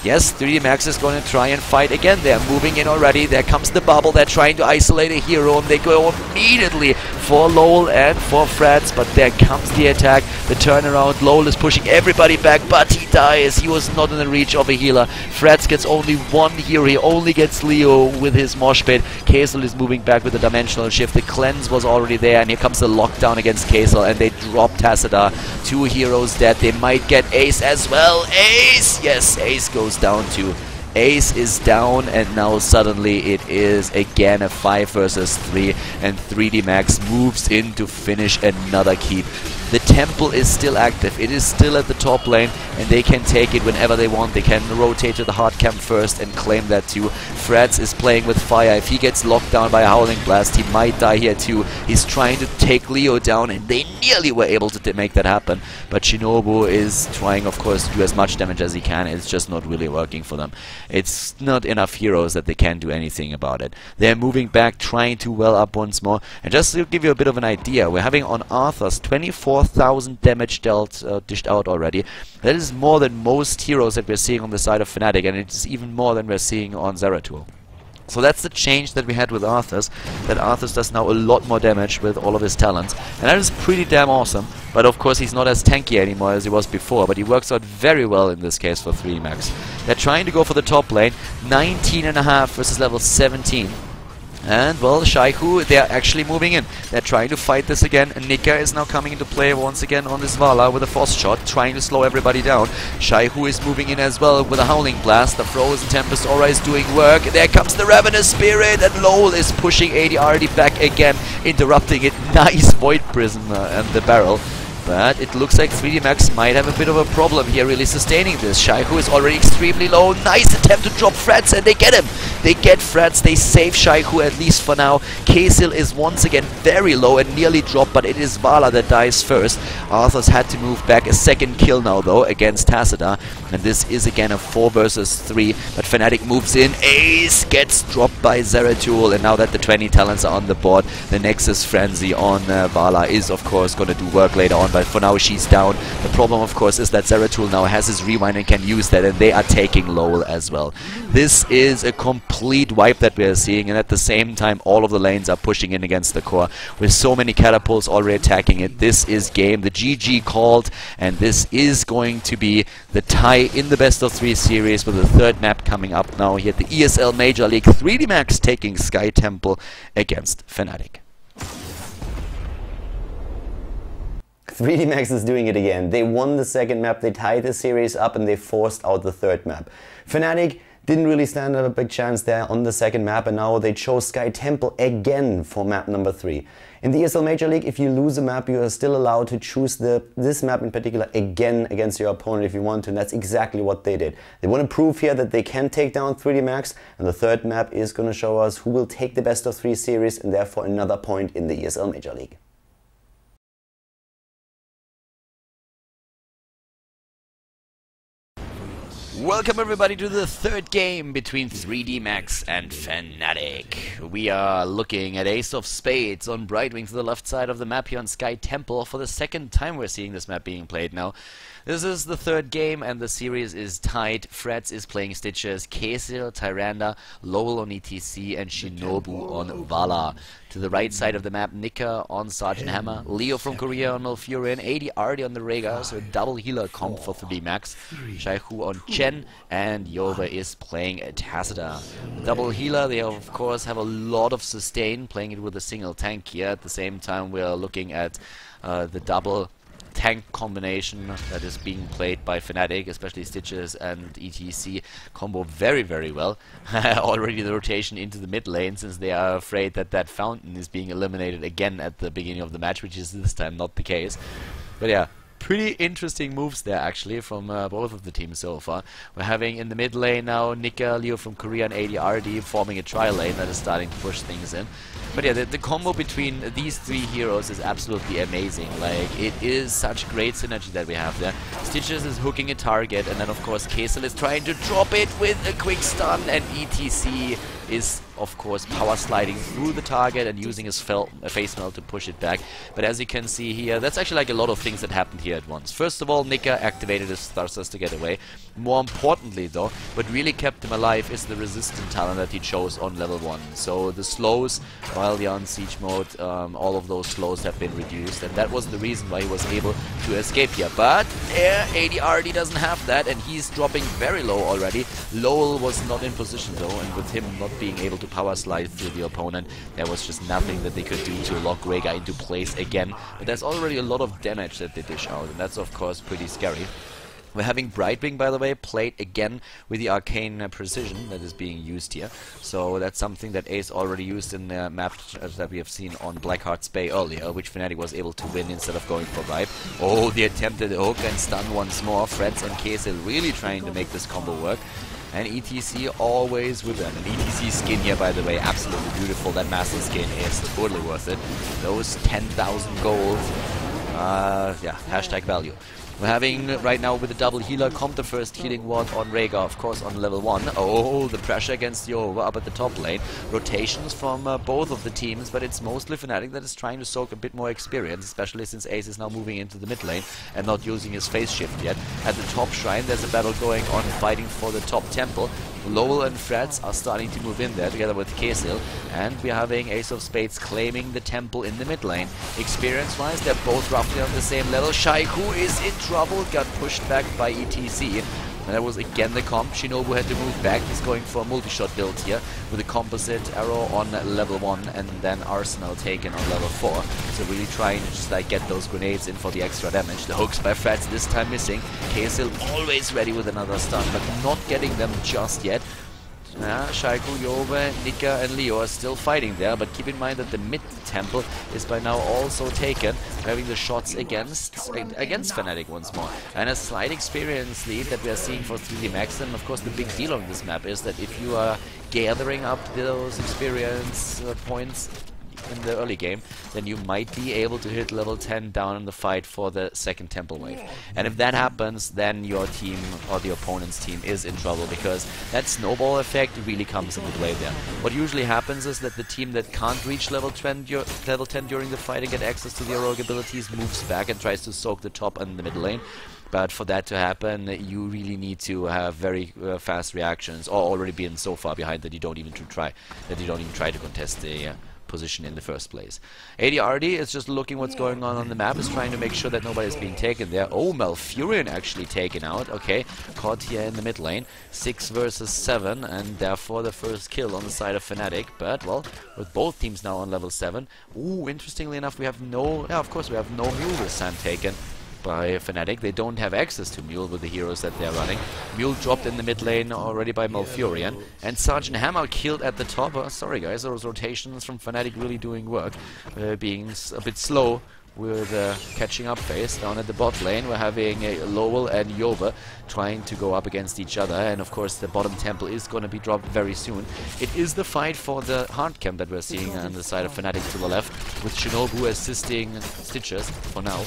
Yes, 3D Max is going to try and fight again. They're moving in already. There comes the bubble. They're trying to isolate a hero, and they go immediately for Lowell and for Frets, but there comes the attack, the turnaround. Lowell is pushing everybody back, but he dies. He was not in the reach of a healer. Frets gets only one hero. He only gets Leo with his mosh pit. Kesel is moving back with a dimensional shift. The cleanse was already there, and here comes the lockdown against Kesel, and they drop Tassadar. 2 heroes dead. They might get Ace as well. Ace! Yes, Ace goes down too. Ace is down, and now suddenly it is again a 5 versus 3, and 3D Max moves in to finish another keep. the temple is still active. It is still at the top lane, and they can take it whenever they want. They can rotate to the hard camp first and claim that too. Frats is playing with fire. If he gets locked down by a Howling Blast, he might die here too. He's trying to take Leo down, and they nearly were able to make that happen. But Shinobu is trying, of course, to do as much damage as he can. It's just not really working for them. It's not enough heroes that they can do anything about it. They're moving back, trying to well up once more. And just to give you a bit of an idea, we're having on Arthur's 24,000 damage dished out already. That is more than most heroes that we're seeing on the side of Fnatic, and it's even more than we're seeing on Zeratul. So that's the change that we had with Arthur's, that Arthur's does now a lot more damage with all of his talents, and that is pretty damn awesome. But of course he's not as tanky anymore as he was before, but he works out very well in this case for 3D Max. They're trying to go for the top lane, 19.5 versus level 17. And, well, Shaihu, they're actually moving in. They're trying to fight this again. And Nika is now coming into play once again on this Vala with a Frost Shot, trying to slow everybody down. Shaihu is moving in as well with a Howling Blast. The Frozen Tempest Aura is doing work. There comes the Ravenous Spirit, and Lowell is pushing AD back again, interrupting it. Nice Void Prism and the barrel. But it looks like 3D Max might have a bit of a problem here really sustaining this. Shaihu is already extremely low. Nice attempt to drop Frats, and they get him. They get Frats. They save Shaihu at least for now. Kaysil is once again very low and nearly dropped, but it is Vala that dies first. Arthur's had to move back. A second kill now though against Tacita. And this is again a 4 versus 3. But Fnatic moves in. Ace gets dropped by Zeratul. And now that the 20 talents are on the board, the Nexus Frenzy on Vala is of course going to do work later on. But for now she's down. The problem of course is that Zeratul now has his rewind and can use that, and they are taking Lowell as well. This is a complete wipe that we are seeing, and at the same time all of the lanes are pushing in against the core with so many catapults already attacking it. This is game. The GG called, and this is going to be the tie in the best of 3 series with the third map coming up now here at the ESL Major League. 3D Max taking Sky Temple against Fnatic. 3D Max is doing it again. They won the second map, they tied the series up, and they forced out the third map. Fnatic didn't really stand up a big chance there on the second map, and now they chose Sky Temple again for map number 3. In the ESL Major League, if you lose a map, you are still allowed to choose this map in particular again against your opponent if you want to, and that's exactly what they did. They want to prove here that they can take down 3D Max, and the third map is going to show us who will take the best of 3 series and therefore another point in the ESL Major League. Welcome everybody to the third game between 3D Max and Fnatic. We are looking at Ace of Spades on Brightwing to the left side of the map here on Sky Temple. For the second time we're seeing this map being played now. This is the third game and the series is tied. Frats is playing Stitches, Kaysil, Tyrande, Lowell on ETC, and Shinobu on Vala. To the right side of the map, Nika on Sergeant Hammer, Leo from Korea on Malfurion, AD on the Rhaegar, so a double healer comp for 3D Max. Shaihu on Chen, and Yova is playing Tacita. Double healer, they of course have a lot of sustain, playing it with a single tank here. At the same time we are looking at the double tank combination that is being played by Fnatic, especially Stitches and ETC combo very, very well. Already the rotation into the mid lane, since they are afraid that that fountain is being eliminated again at the beginning of the match, which is this time not the case. But yeah, pretty interesting moves there actually from both of the teams so far. We're having in the mid lane now Nika, Leo from Korea, and AD forming a tri-lane that is starting to push things in. But yeah, the combo between these 3 heroes is absolutely amazing. Like, it is such great synergy that we have there. Stitches is hooking a target, and then of course Kaysil is trying to drop it with a quick stun, and ETC is of course power sliding through the target and using his face melt to push it back. But as you can see here, that's actually like a lot of things that happened here at once. First of all, Nika activated his Tharsis to get away. More importantly though, what really kept him alive is the resistant talent that he chose on level 1. So the slows while you're on siege mode, all of those slows have been reduced, and that was the reason why he was able to escape here. But AD doesn't have that, and he's dropping very low already. Lowell was not in position though, and with him not being able to power slide through the opponent, there was just nothing that they could do to lock Rhaegar into place again. But there's already a lot of damage that they dish out, and that's of course pretty scary. We're having Brightwing, by the way, played again with the arcane precision that is being used here. So that's something that Ace already used in the map that we have seen on Blackheart's Bay earlier, which Fnatic was able to win instead of going for Vibe. Oh, the attempted hook and stun once more. Freds and Kesel really trying to make this combo work. And ETC always with them. An ETC skin here, by the way, absolutely beautiful. That master skin is totally worth it. Those 10,000 gold, yeah, hashtag value. We're having right now with the double healer comp the first healing ward on Rhaegar, of course, on level 1. Oh, the pressure against the over up at the top lane. Rotations from both of the teams, but it's mostly Fnatic that is trying to soak a bit more experience, especially since Ace is now moving into the mid lane and not using his phase shift yet. At the top shrine, there's a battle going on, fighting for the top temple. Lowell and Freds are starting to move in there together with Kesel, and we're having Ace of Spades claiming the temple in the mid lane. Experience-wise, they're both roughly on the same level. Shaiku is in trouble, got pushed back by ETC. And that was again the comp. Shinobu had to move back. He's going for a multi-shot build here with a composite arrow on level 1 and then Arsenal taken on level 4. So really trying to just like get those grenades in for the extra damage. The hooks by Freds this time missing. Kesel always ready with another stun, but not getting them just yet. Shaiku, Yove, Nika and Leo are still fighting there, but keep in mind that the mid temple is by now also taken. We're having the shots against Fnatic once more. And a slight experience lead that we are seeing for 3D Max. And of course the big deal on this map is that if you are gathering up those experience points in the early game, then you might be able to hit level 10 down in the fight for the second temple wave. And if that happens, then your team or the opponent's team is in trouble, because that snowball effect really comes into play there. What usually happens is that the team that can't reach level 10 during the fight and get access to the heroic abilities moves back and tries to soak the top and the mid lane. But for that to happen, you really need to have very fast reactions, or already been so far behind that you don't even try to contest the position in the first place. ADRD is just looking what's going on the map, is trying to make sure that nobody's being taken there. Oh, Malfurion actually taken out. Okay, caught here in the mid lane. 6 versus 7, and therefore the first kill on the side of Fnatic. But, well, with both teams now on level 7. Ooh, interestingly enough, we have no... Yeah, of course, we have no Mule this time taken by Fnatic. They don't have access to Mule with the heroes that they're running. Mule dropped in the mid lane already by Malfurion, and Sergeant Hammer killed at the top. Sorry guys, those rotations from Fnatic really doing work, being a bit slow with catching up phase. Down at the bot lane we're having Lowell and Yova trying to go up against each other, and of course the bottom temple is going to be dropped very soon. It is the fight for the hard camp that we're seeing on the side of Fnatic to the left, with Shinobu assisting Stitches for now.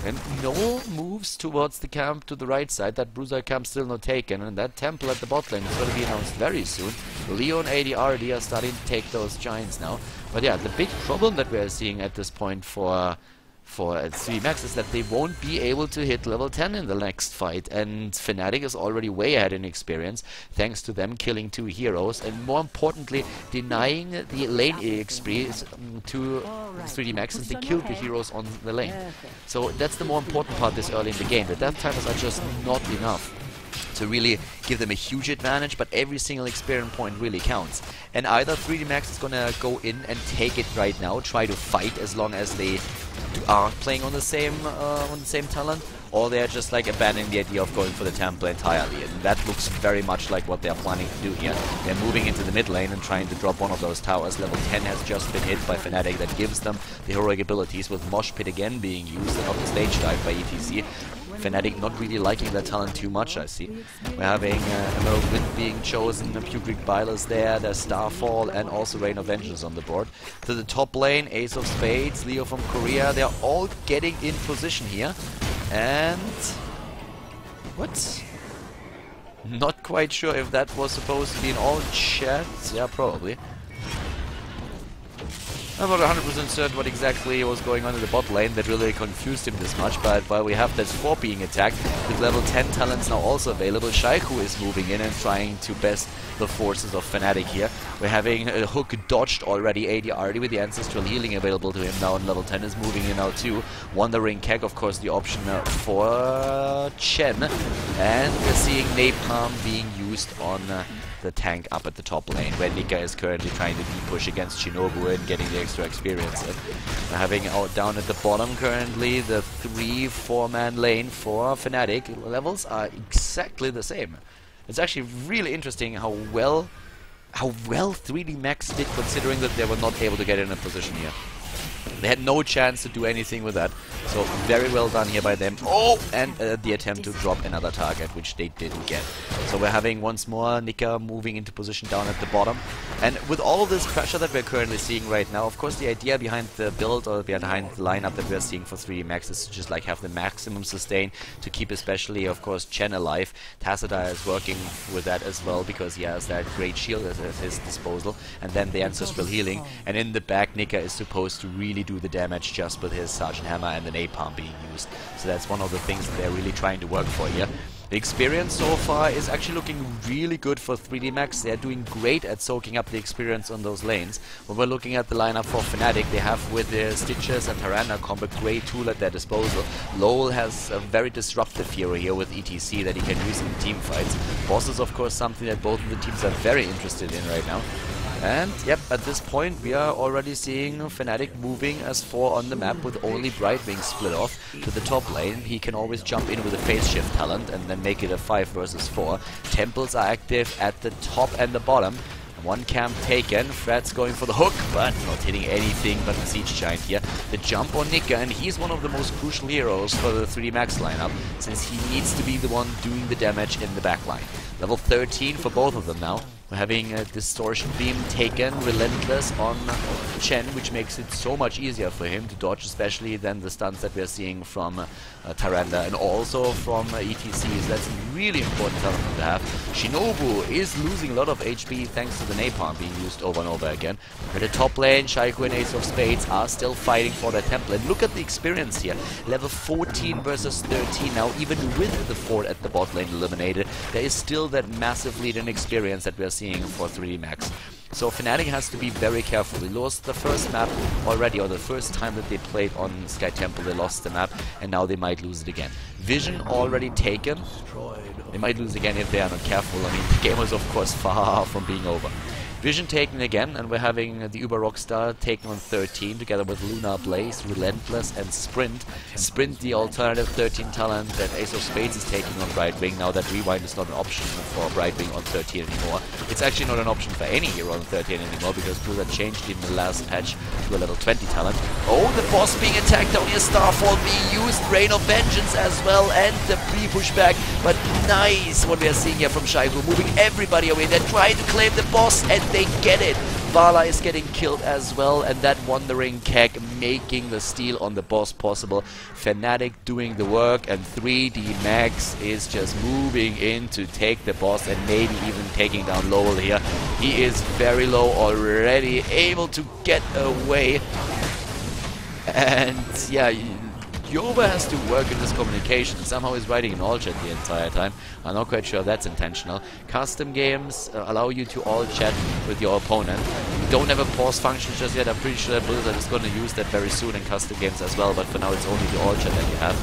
And no moves towards the camp to the right side. That Bruiser camp still not taken, and that temple at the bot lane is going to be announced very soon. Leo and ADRD are starting to take those giants now. But yeah, the big problem that we're seeing at this point for 3 Max is that they won't be able to hit level 10 in the next fight, and Fnatic is already way ahead in experience thanks to them killing 2 heroes, and more importantly denying the lane EXP to 3D Max since they killed the heroes on the lane. So that's the more important part this early in the game. The death timers are just not enough to really give them a huge advantage, but every single experience point really counts. And either 3D Max is gonna go in and take it right now, try to fight as long as they are playing on the same talent, or they're just like abandoning the idea of going for the temple entirely. And that looks very much like what they're planning to do here. They're moving into the mid lane and trying to drop one of those towers. Level 10 has just been hit by Fnatic. That gives them the heroic abilities, with Mosh Pit again being used and not the stage dive by ETC. Fnatic not really liking that talent too much, I see. We're having Emerald Wind being chosen, Putrid Bile is there, there's Starfall and also Rain of Vengeance on the board. To the top lane, Ace of Spades, Leo from Korea, they're all getting in position here. And... what? Not quite sure if that was supposed to be in all chats. Yeah, probably. I'm not 100% certain what exactly was going on in the bot lane that really confused him this much, but while we have that 4 being attacked, with level 10 talents now also available, Shaiku is moving in and trying to best the forces of Fnatic here. We're having a hook dodged already, ADRD with the ancestral healing available to him now, and level 10 is moving in now too. Wandering Keg, of course, the option for Chen, and we're seeing Napalm being used on the tank up at the top lane, where Nika is currently trying to push against Shinobu and getting the extra experience in. We're having out down at the bottom currently the 3-4 man lane for Fnatic. Levels are exactly the same. It's actually really interesting how well 3D Max did, considering that they were not able to get in a position here. They had no chance to do anything with that. So very well done here by them. Oh, and the attempt to drop another target, which they didn't get. So we're having once more Nika moving into position down at the bottom. And with all of this pressure that we're currently seeing right now, of course the idea behind the build or behind the lineup that we're seeing for 3D Max is to just like have the maximum sustain to keep especially, of course, Chen alive. Tacita is working with that as well because he has that great shield at his disposal. And then the ancestral healing. And in the back, Nika is supposed to really do the damage just with his Sergeant Hammer and the napalm being used. So that's one of the things that they're really trying to work for here. The experience so far is actually looking really good for 3D Max. They're doing great at soaking up the experience on those lanes. When we're looking at the lineup for Fnatic, they have with their Stitches and Tyrande combo a great tool at their disposal. Lowell has a very disruptive hero here with ETC that he can use in team fights. Boss is of course something that both of the teams are very interested in right now. And yep, at this point we are already seeing Fnatic moving as 4 on the map with only Brightwing split off to the top lane. He can always jump in with a phase shift talent and then make it a 5 versus 4. Temples are active at the top and the bottom. One camp taken, Fred's going for the hook, but not hitting anything but the Siege Giant here. The jump on Nika, and he's one of the most crucial heroes for the 3D Max lineup, since he needs to be the one doing the damage in the backline. Level 13 for both of them now. We're having a Distortion Beam taken, Relentless on Chen, which makes it so much easier for him to dodge, especially than the stunts that we're seeing from Tyrande and also from ETC. So that's a really important element to have. Shinobu is losing a lot of HP thanks to the napalm being used over and over again. At the top lane, Shaiku and Ace of Spades are still fighting for their temple. And look at the experience here. Level 14 versus 13 now, even with the 4 at the bot lane eliminated, there is still that massive lead in experience that we're seeing for 3D Max. So Fnatic has to be very careful. They lost the first map already, or the first time that they played on Sky Temple, they lost the map, and now they might lose it again. Vision already taken. They might lose again if they are not careful. I mean, the game is of course far from being over. Vision taken again, and we're having the Uber Rockstar taken on 13 together with Lunar Blaze, Relentless and Sprint. Sprint, the alternative 13 talent that Ace of Spades is taking on Brightwing, now that Rewind is not an option for Brightwing on 13 anymore. It's actually not an option for any hero on 13 anymore, because Blizzard changed in the last patch to a level 20 talent. Oh, the boss being attacked, down here Starfall being used, Rain of Vengeance as well, and the pre-pushback. But nice what we are seeing here from Shaiku, moving everybody away. They're trying to claim the boss, and they get it. Vala is getting killed as well, and that Wandering Keg making the steal on the boss possible. Fnatic doing the work, and 3D Max is just moving in to take the boss and maybe even taking down Lowell here. He is very low already, able to get away. And yeah, Yoba has to work in this communication. Somehow he's writing an all chat the entire time. I'm not quite sure if that's intentional. Custom games allow you to all chat with your opponent. You don't have a pause function just yet. I'm pretty sure that Blizzard is going to use that very soon in custom games as well, but for now it's only the all chat that you have.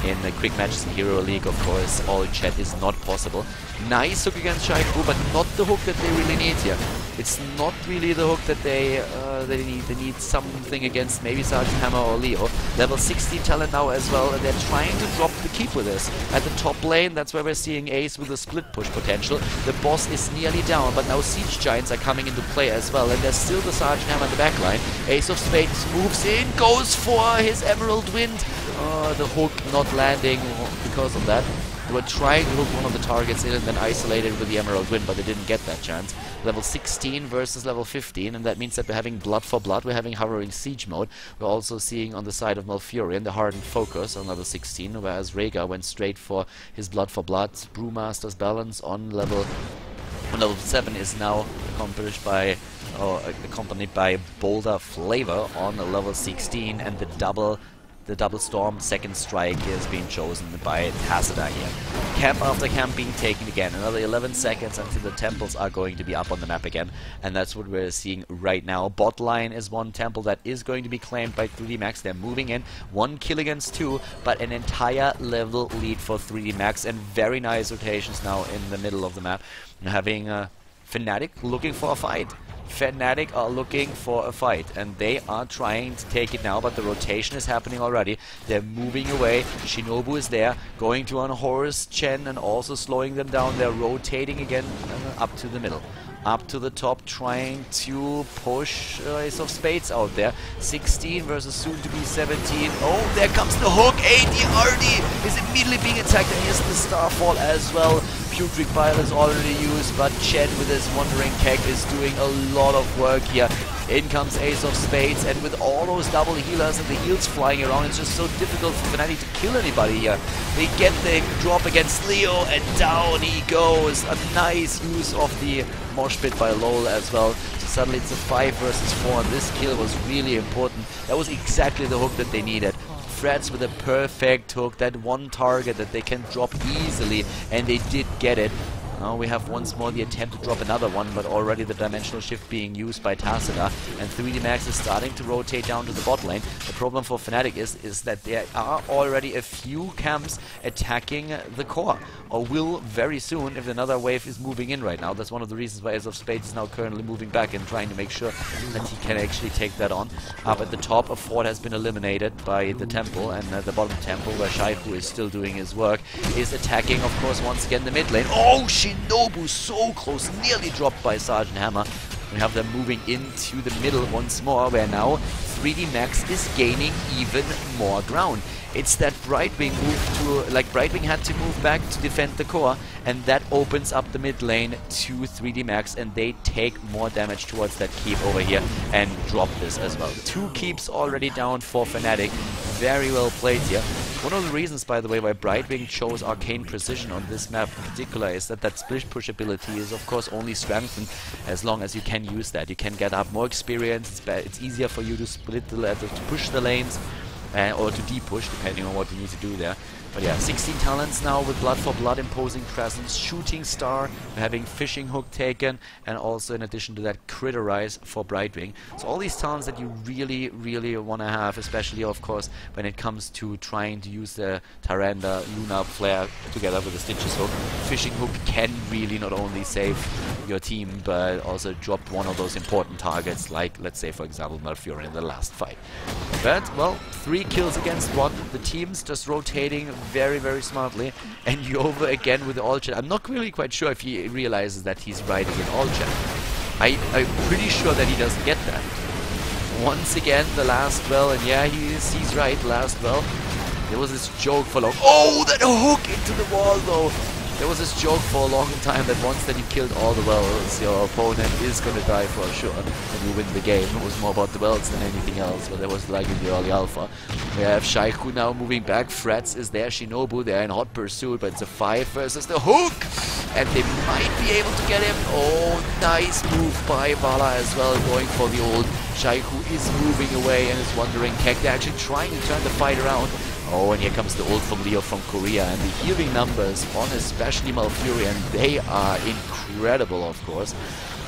In the quick matches in Hero League, of course, all chat is not possible. Nice hook against Shaiku, but not the hook that they really need here. It's not really the hook that they need. They need something against maybe Sergeant Hammer or Leo. Level 16 talent now as well, and they're trying to drop the keep with this. At the top lane, that's where we're seeing Ace with a split push potential. The boss is nearly down, but now Siege Giants are coming into play as well, and there's still the Sergeant Hammer in the backline. Ace of Spades moves in, goes for his Emerald Wind. The hook not landing because of that. They were trying to hook one of the targets in and then isolated with the Emerald Wind, but they didn't get that chance. Level 16 versus level 15, and that means that we're having blood for blood. We're having hovering siege mode. We're also seeing on the side of Malfurion the hardened focus on level 16, whereas Rhaegar went straight for his blood for blood. Brewmaster's balance on level 7 is now accompanied by Boulder Flavor on level 16, and the double storm second strike is being chosen by Tacita here. Camp after camp being taken again. Another 11 seconds until the temples are going to be up on the map again, and that's what we're seeing right now. Bot line is one temple that is going to be claimed by 3D Max. They're moving in. 1 kill against 2, but an entire level lead for 3D Max, and very nice rotations now in the middle of the map. And having Fnatic looking for a fight. Fnatic are looking for a fight, and they are trying to take it now, but the rotation is happening already. They're moving away. Shinobu is there, going to unhorse Chen and also slowing them down. They're rotating again up to the middle. Up to the top, trying to push Ace of Spades out there. 16 versus soon to be 17. Oh, there comes the hook. ADRD is immediately being attacked, and here's the Starfall as well. Putrid Bile is already used, but Chen with his Wandering Keg is doing a lot of work here. In comes Ace of Spades, and with all those double healers and the heals flying around, it's just so difficult for Fnatic to kill anybody here. They get the drop against Leo, and down he goes. A nice use of the mosh pit by LoL as well. So suddenly it's a 5 versus 4, and this kill was really important. That was exactly the hook that they needed. Frats with a perfect hook, that one target that they can drop easily, and they did get it. Now we have once more the attempt to drop another one, but already the dimensional shift being used by Tacita, and 3D Max is starting to rotate down to the bot lane. The problem for Fnatic is that there are already a few camps attacking the core, or will very soon if another wave is moving in right now. That's one of the reasons why Ace of Spades is now currently moving back and trying to make sure that he can actually take that on. Up at the top, a fort has been eliminated by the temple, and at the bottom temple, where Shaihu is still doing his work, is attacking, of course, once again the mid lane. Oh, Shinobu so close, nearly dropped by Sergeant Hammer. We have them moving into the middle once more, where now 3D Max is gaining even more ground. It's that Brightwing moved to, like Brightwing had to move back to defend the core, and that opens up the mid lane to 3D Max, and they take more damage towards that keep over here and drop this as well. 2 keeps already down for Fnatic. Very well played here. One of the reasons, by the way, why Brightwing chose Arcane Precision on this map in particular is that split push ability is of course only strengthened as long as you can use that. You can get up more experience, it's easier for you to split the to push the lanes, or to de-push, depending on what you need to do there. But yeah, 16 talents now with Blood for Blood imposing presence, Shooting Star, having Fishing Hook taken, and also in addition to that, Critterize for Brightwing. So all these talents that you really, really want to have, especially of course when it comes to trying to use the Tyrande Lunar Flare together with the Stitches Hook. Fishing Hook can really not only save your team, but also drop one of those important targets, like let's say for example Malfurion in the last fight. But well, 3 kills against 1. The team's just rotating very, very smartly, and Yova again with the all chat. I'm not really quite sure if he realizes that he's riding in all chat. I'm pretty sure that he doesn't get that. Once again, the last well, and yeah, he's right, last well. There was this joke for long. Oh, that hook into the wall though! There was this joke for a long time that once that you killed all the wells, your opponent is gonna die for sure, and you win the game. It was more about the wells than anything else, but that was like in the early alpha. We have Shaihu now moving back, Frats is there, Shinobu, they're in hot pursuit, but it's a 5 versus the hook! And they might be able to get him. Oh, nice move by Vala as well, going for the ult. Shaihu is moving away and is Wandering Keg. They're actually trying to turn the fight around. Oh, and here comes the ult from Leo from Korea, and the healing numbers on especially Malfurion, they are incredible, of course.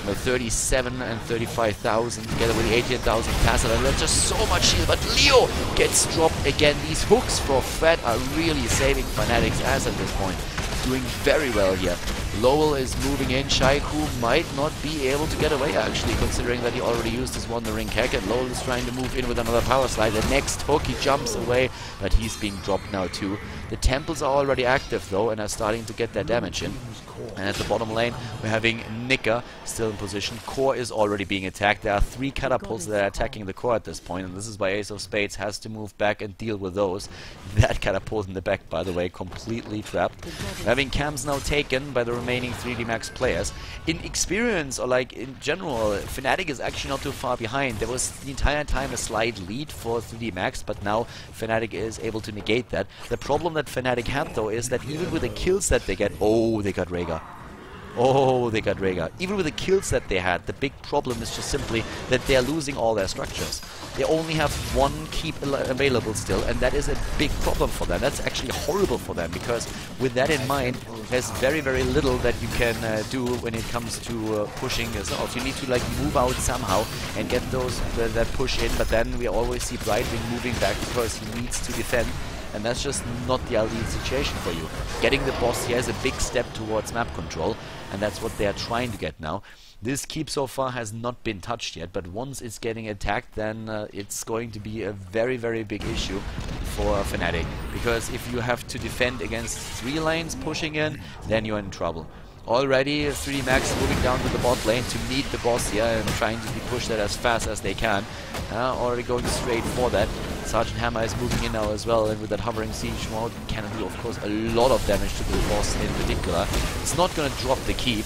With 37 and 35,000 together with the 18,000 passive, and that's just so much heal. But Leo gets dropped again. These hooks for Fred are really saving Fnatic's ass at this point. Doing very well here. Lowell is moving in. Shaihu might not be able to get away, actually, considering that he already used his Wandering Keg, and Lowell is trying to move in with another power slide. The next hook, he jumps away, but he's being dropped now too. The temples are already active though, and are starting to get their damage in. And at the bottom lane, we're having Nika still in position. Core is already being attacked. There are 3 catapults that are attacking the core at this point, and this is why Ace of Spades has to move back and deal with those. That catapult in the back, by the way, completely trapped. We're having camps now taken by the remaining 3D Max players. In experience, or like in general, Fnatic is actually not too far behind. There was the entire time a slight lead for 3D Max, but now Fnatic is able to negate that. The problem that Fnatic had though is that even with the kills that they get, oh, they got Rhaegar. Oh, they got Rhaegar. Even with the kills that they had, the big problem is just simply that they're losing all their structures. They only have 1 keep available still, and that is a big problem for them. That's actually horrible for them, because with that in mind, there's very, very little that you can do when it comes to pushing yourself. You need to like move out somehow and get those that push in, but then we always see Brightwing moving back because he needs to defend. and that's just not the ideal situation for you. Getting the boss here is a big step towards map control, and that's what they are trying to get now. This keep so far has not been touched yet, but once it's getting attacked, then it's going to be a very, very big issue for Fnatic. Because if you have to defend against 3 lanes pushing in, then you're in trouble. Already 3D Max moving down to the bot lane to meet the boss here and trying to push that as fast as they can. Already going straight for that. Sergeant Hammer is moving in now as well, and with that hovering siege mode can do of course a lot of damage to the boss in particular. It's not going to drop the keep.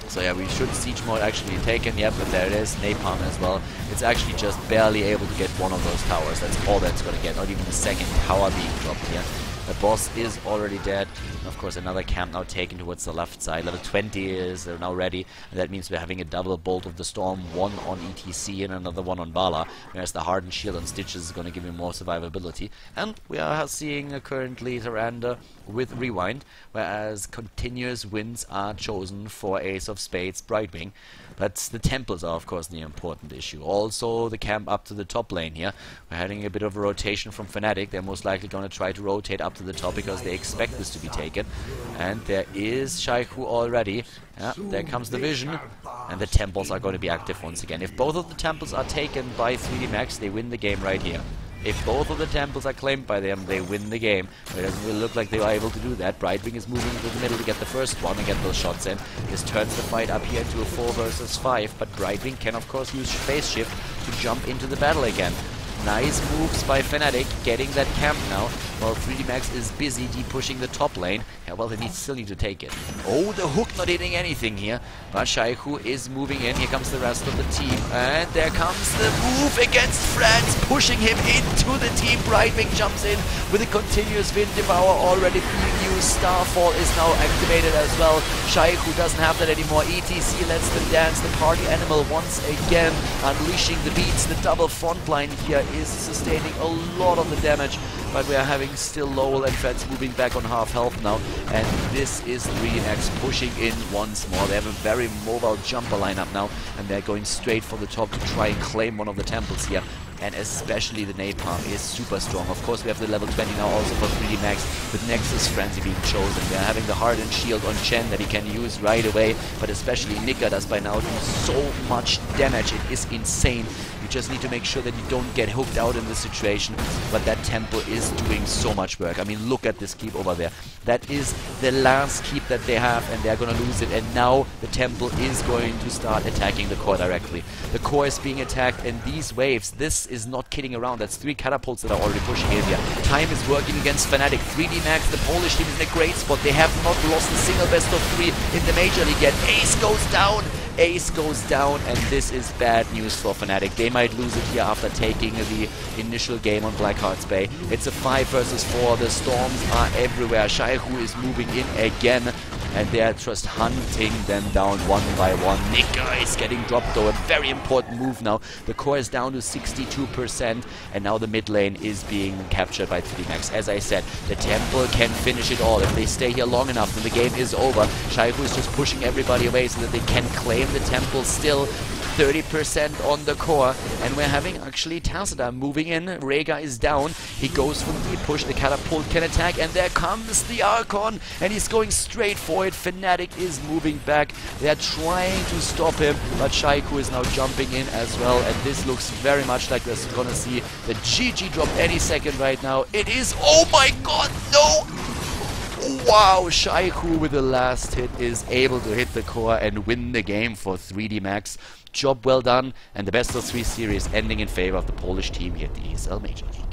So yeah, we should siege mode actually taken. Yep, but there it is, napalm as well. It's actually just barely able to get one of those towers. That's all that's going to get, not even a second tower being dropped here. The boss is already dead. And of course, another camp now taken towards the left side. Level 20 is now ready. And that means we're having a double Bolt of the Storm, one on ETC and another one on Bala. Whereas the Hardened Shield on Stitches is going to give him more survivability. And we are seeing currently Tyrande with Rewind, whereas continuous wins are chosen for Ace of Spades, Brightwing. But the temples are of course the important issue. Also the camp up to the top lane here. We're having a bit of a rotation from Fnatic. They're most likely going to try to rotate up to the top because they expect this to be taken. And there is Shaiku already. Yeah, there comes the vision. And the temples are going to be active once again. If both of the temples are taken by 3D Max, they win the game right here. If both of the temples are claimed by them, they win the game. But it doesn't really look like they are able to do that. Brightwing is moving into the middle to get the first one and get those shots in. This turns the fight up here into a 4 versus 5, but Brightwing can of course use phase shift to jump into the battle again. Nice moves by Fnatic, getting that camp now, while 3D Max is busy pushing the top lane. Yeah, well, they still need to take it. Oh, the hook not hitting anything here, but Shaiku is moving in. Here comes the rest of the team, and there comes the move against France, pushing him into the team. Brightwing jumps in with a continuous Wind Devour already being used. Starfall is now activated as well. Shaiku doesn't have that anymore. ETC lets them dance. The party animal once again unleashing the beats. The double front line here is sustaining a lot of the damage, but we are having still low and Feds moving back on half health now, and this is 3DMax pushing in once more. They have a very mobile jumper lineup now, and they're going straight for the top to try and claim one of the temples here. And especially the napalm is super strong. Of course, we have the level 20 now also for 3D Max with Nexus Frenzy being chosen. They're having the Hardened Shield on Chen that he can use right away, but especially Nika does by now do so much damage. It is insane. You just need to make sure that you don't get hooked out in this situation, but that tempo is doing so much work. I mean, look at this keep over there. That is the last keep that they have, and they're going to lose it, and now the temple is going to start attacking the core directly. The core is being attacked, and these waves, this is not kidding around. That's 3 catapults that are already pushing in here. Time is working against Fnatic. 3D Max, the Polish team, is in a great spot. They have not lost a single best of 3 in the Major League yet. Ace goes down. Ace goes down, and this is bad news for Fnatic. They might lose it here after taking the initial game on Blackheart's Bay. It's a 5 versus 4. The storms are everywhere. Shaihu is moving in again, and they're just hunting them down one by one. Nika is getting dropped though, a very important move now. The core is down to 62%, and now the mid lane is being captured by 3D Max. As I said, the Temple can finish it all. If they stay here long enough, then the game is over. Shaihu is just pushing everybody away so that they can claim the Temple still. 30% on the core, and we're having actually Tazada moving in. Rhaegar is down. He goes for the deep push. The catapult can attack, and there comes the Archon, and he's going straight for it. Fnatic is moving back. They're trying to stop him, but Shaiku is now jumping in as well, and this looks very much like we're gonna see the GG drop any second right now. It is. Oh my god, no! Wow, Shaiku with the last hit is able to hit the core and win the game for 3D Max. Job well done, and the best of 3 series ending in favor of the Polish team here at the ESL Major League.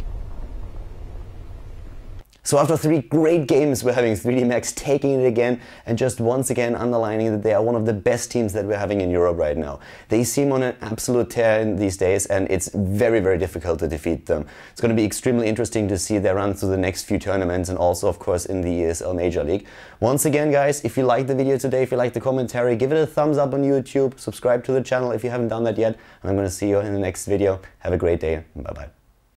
So after 3 great games, we're having 3D Max taking it again, and just once again underlining that they are one of the best teams that we're having in Europe right now. They seem on an absolute tear in these days, and it's very, very difficult to defeat them. It's going to be extremely interesting to see their run through the next few tournaments, and also of course in the ESL Major League. Once again guys, if you liked the video today, if you liked the commentary, give it a thumbs up on YouTube, subscribe to the channel if you haven't done that yet, and I'm going to see you in the next video. Have a great day, bye bye.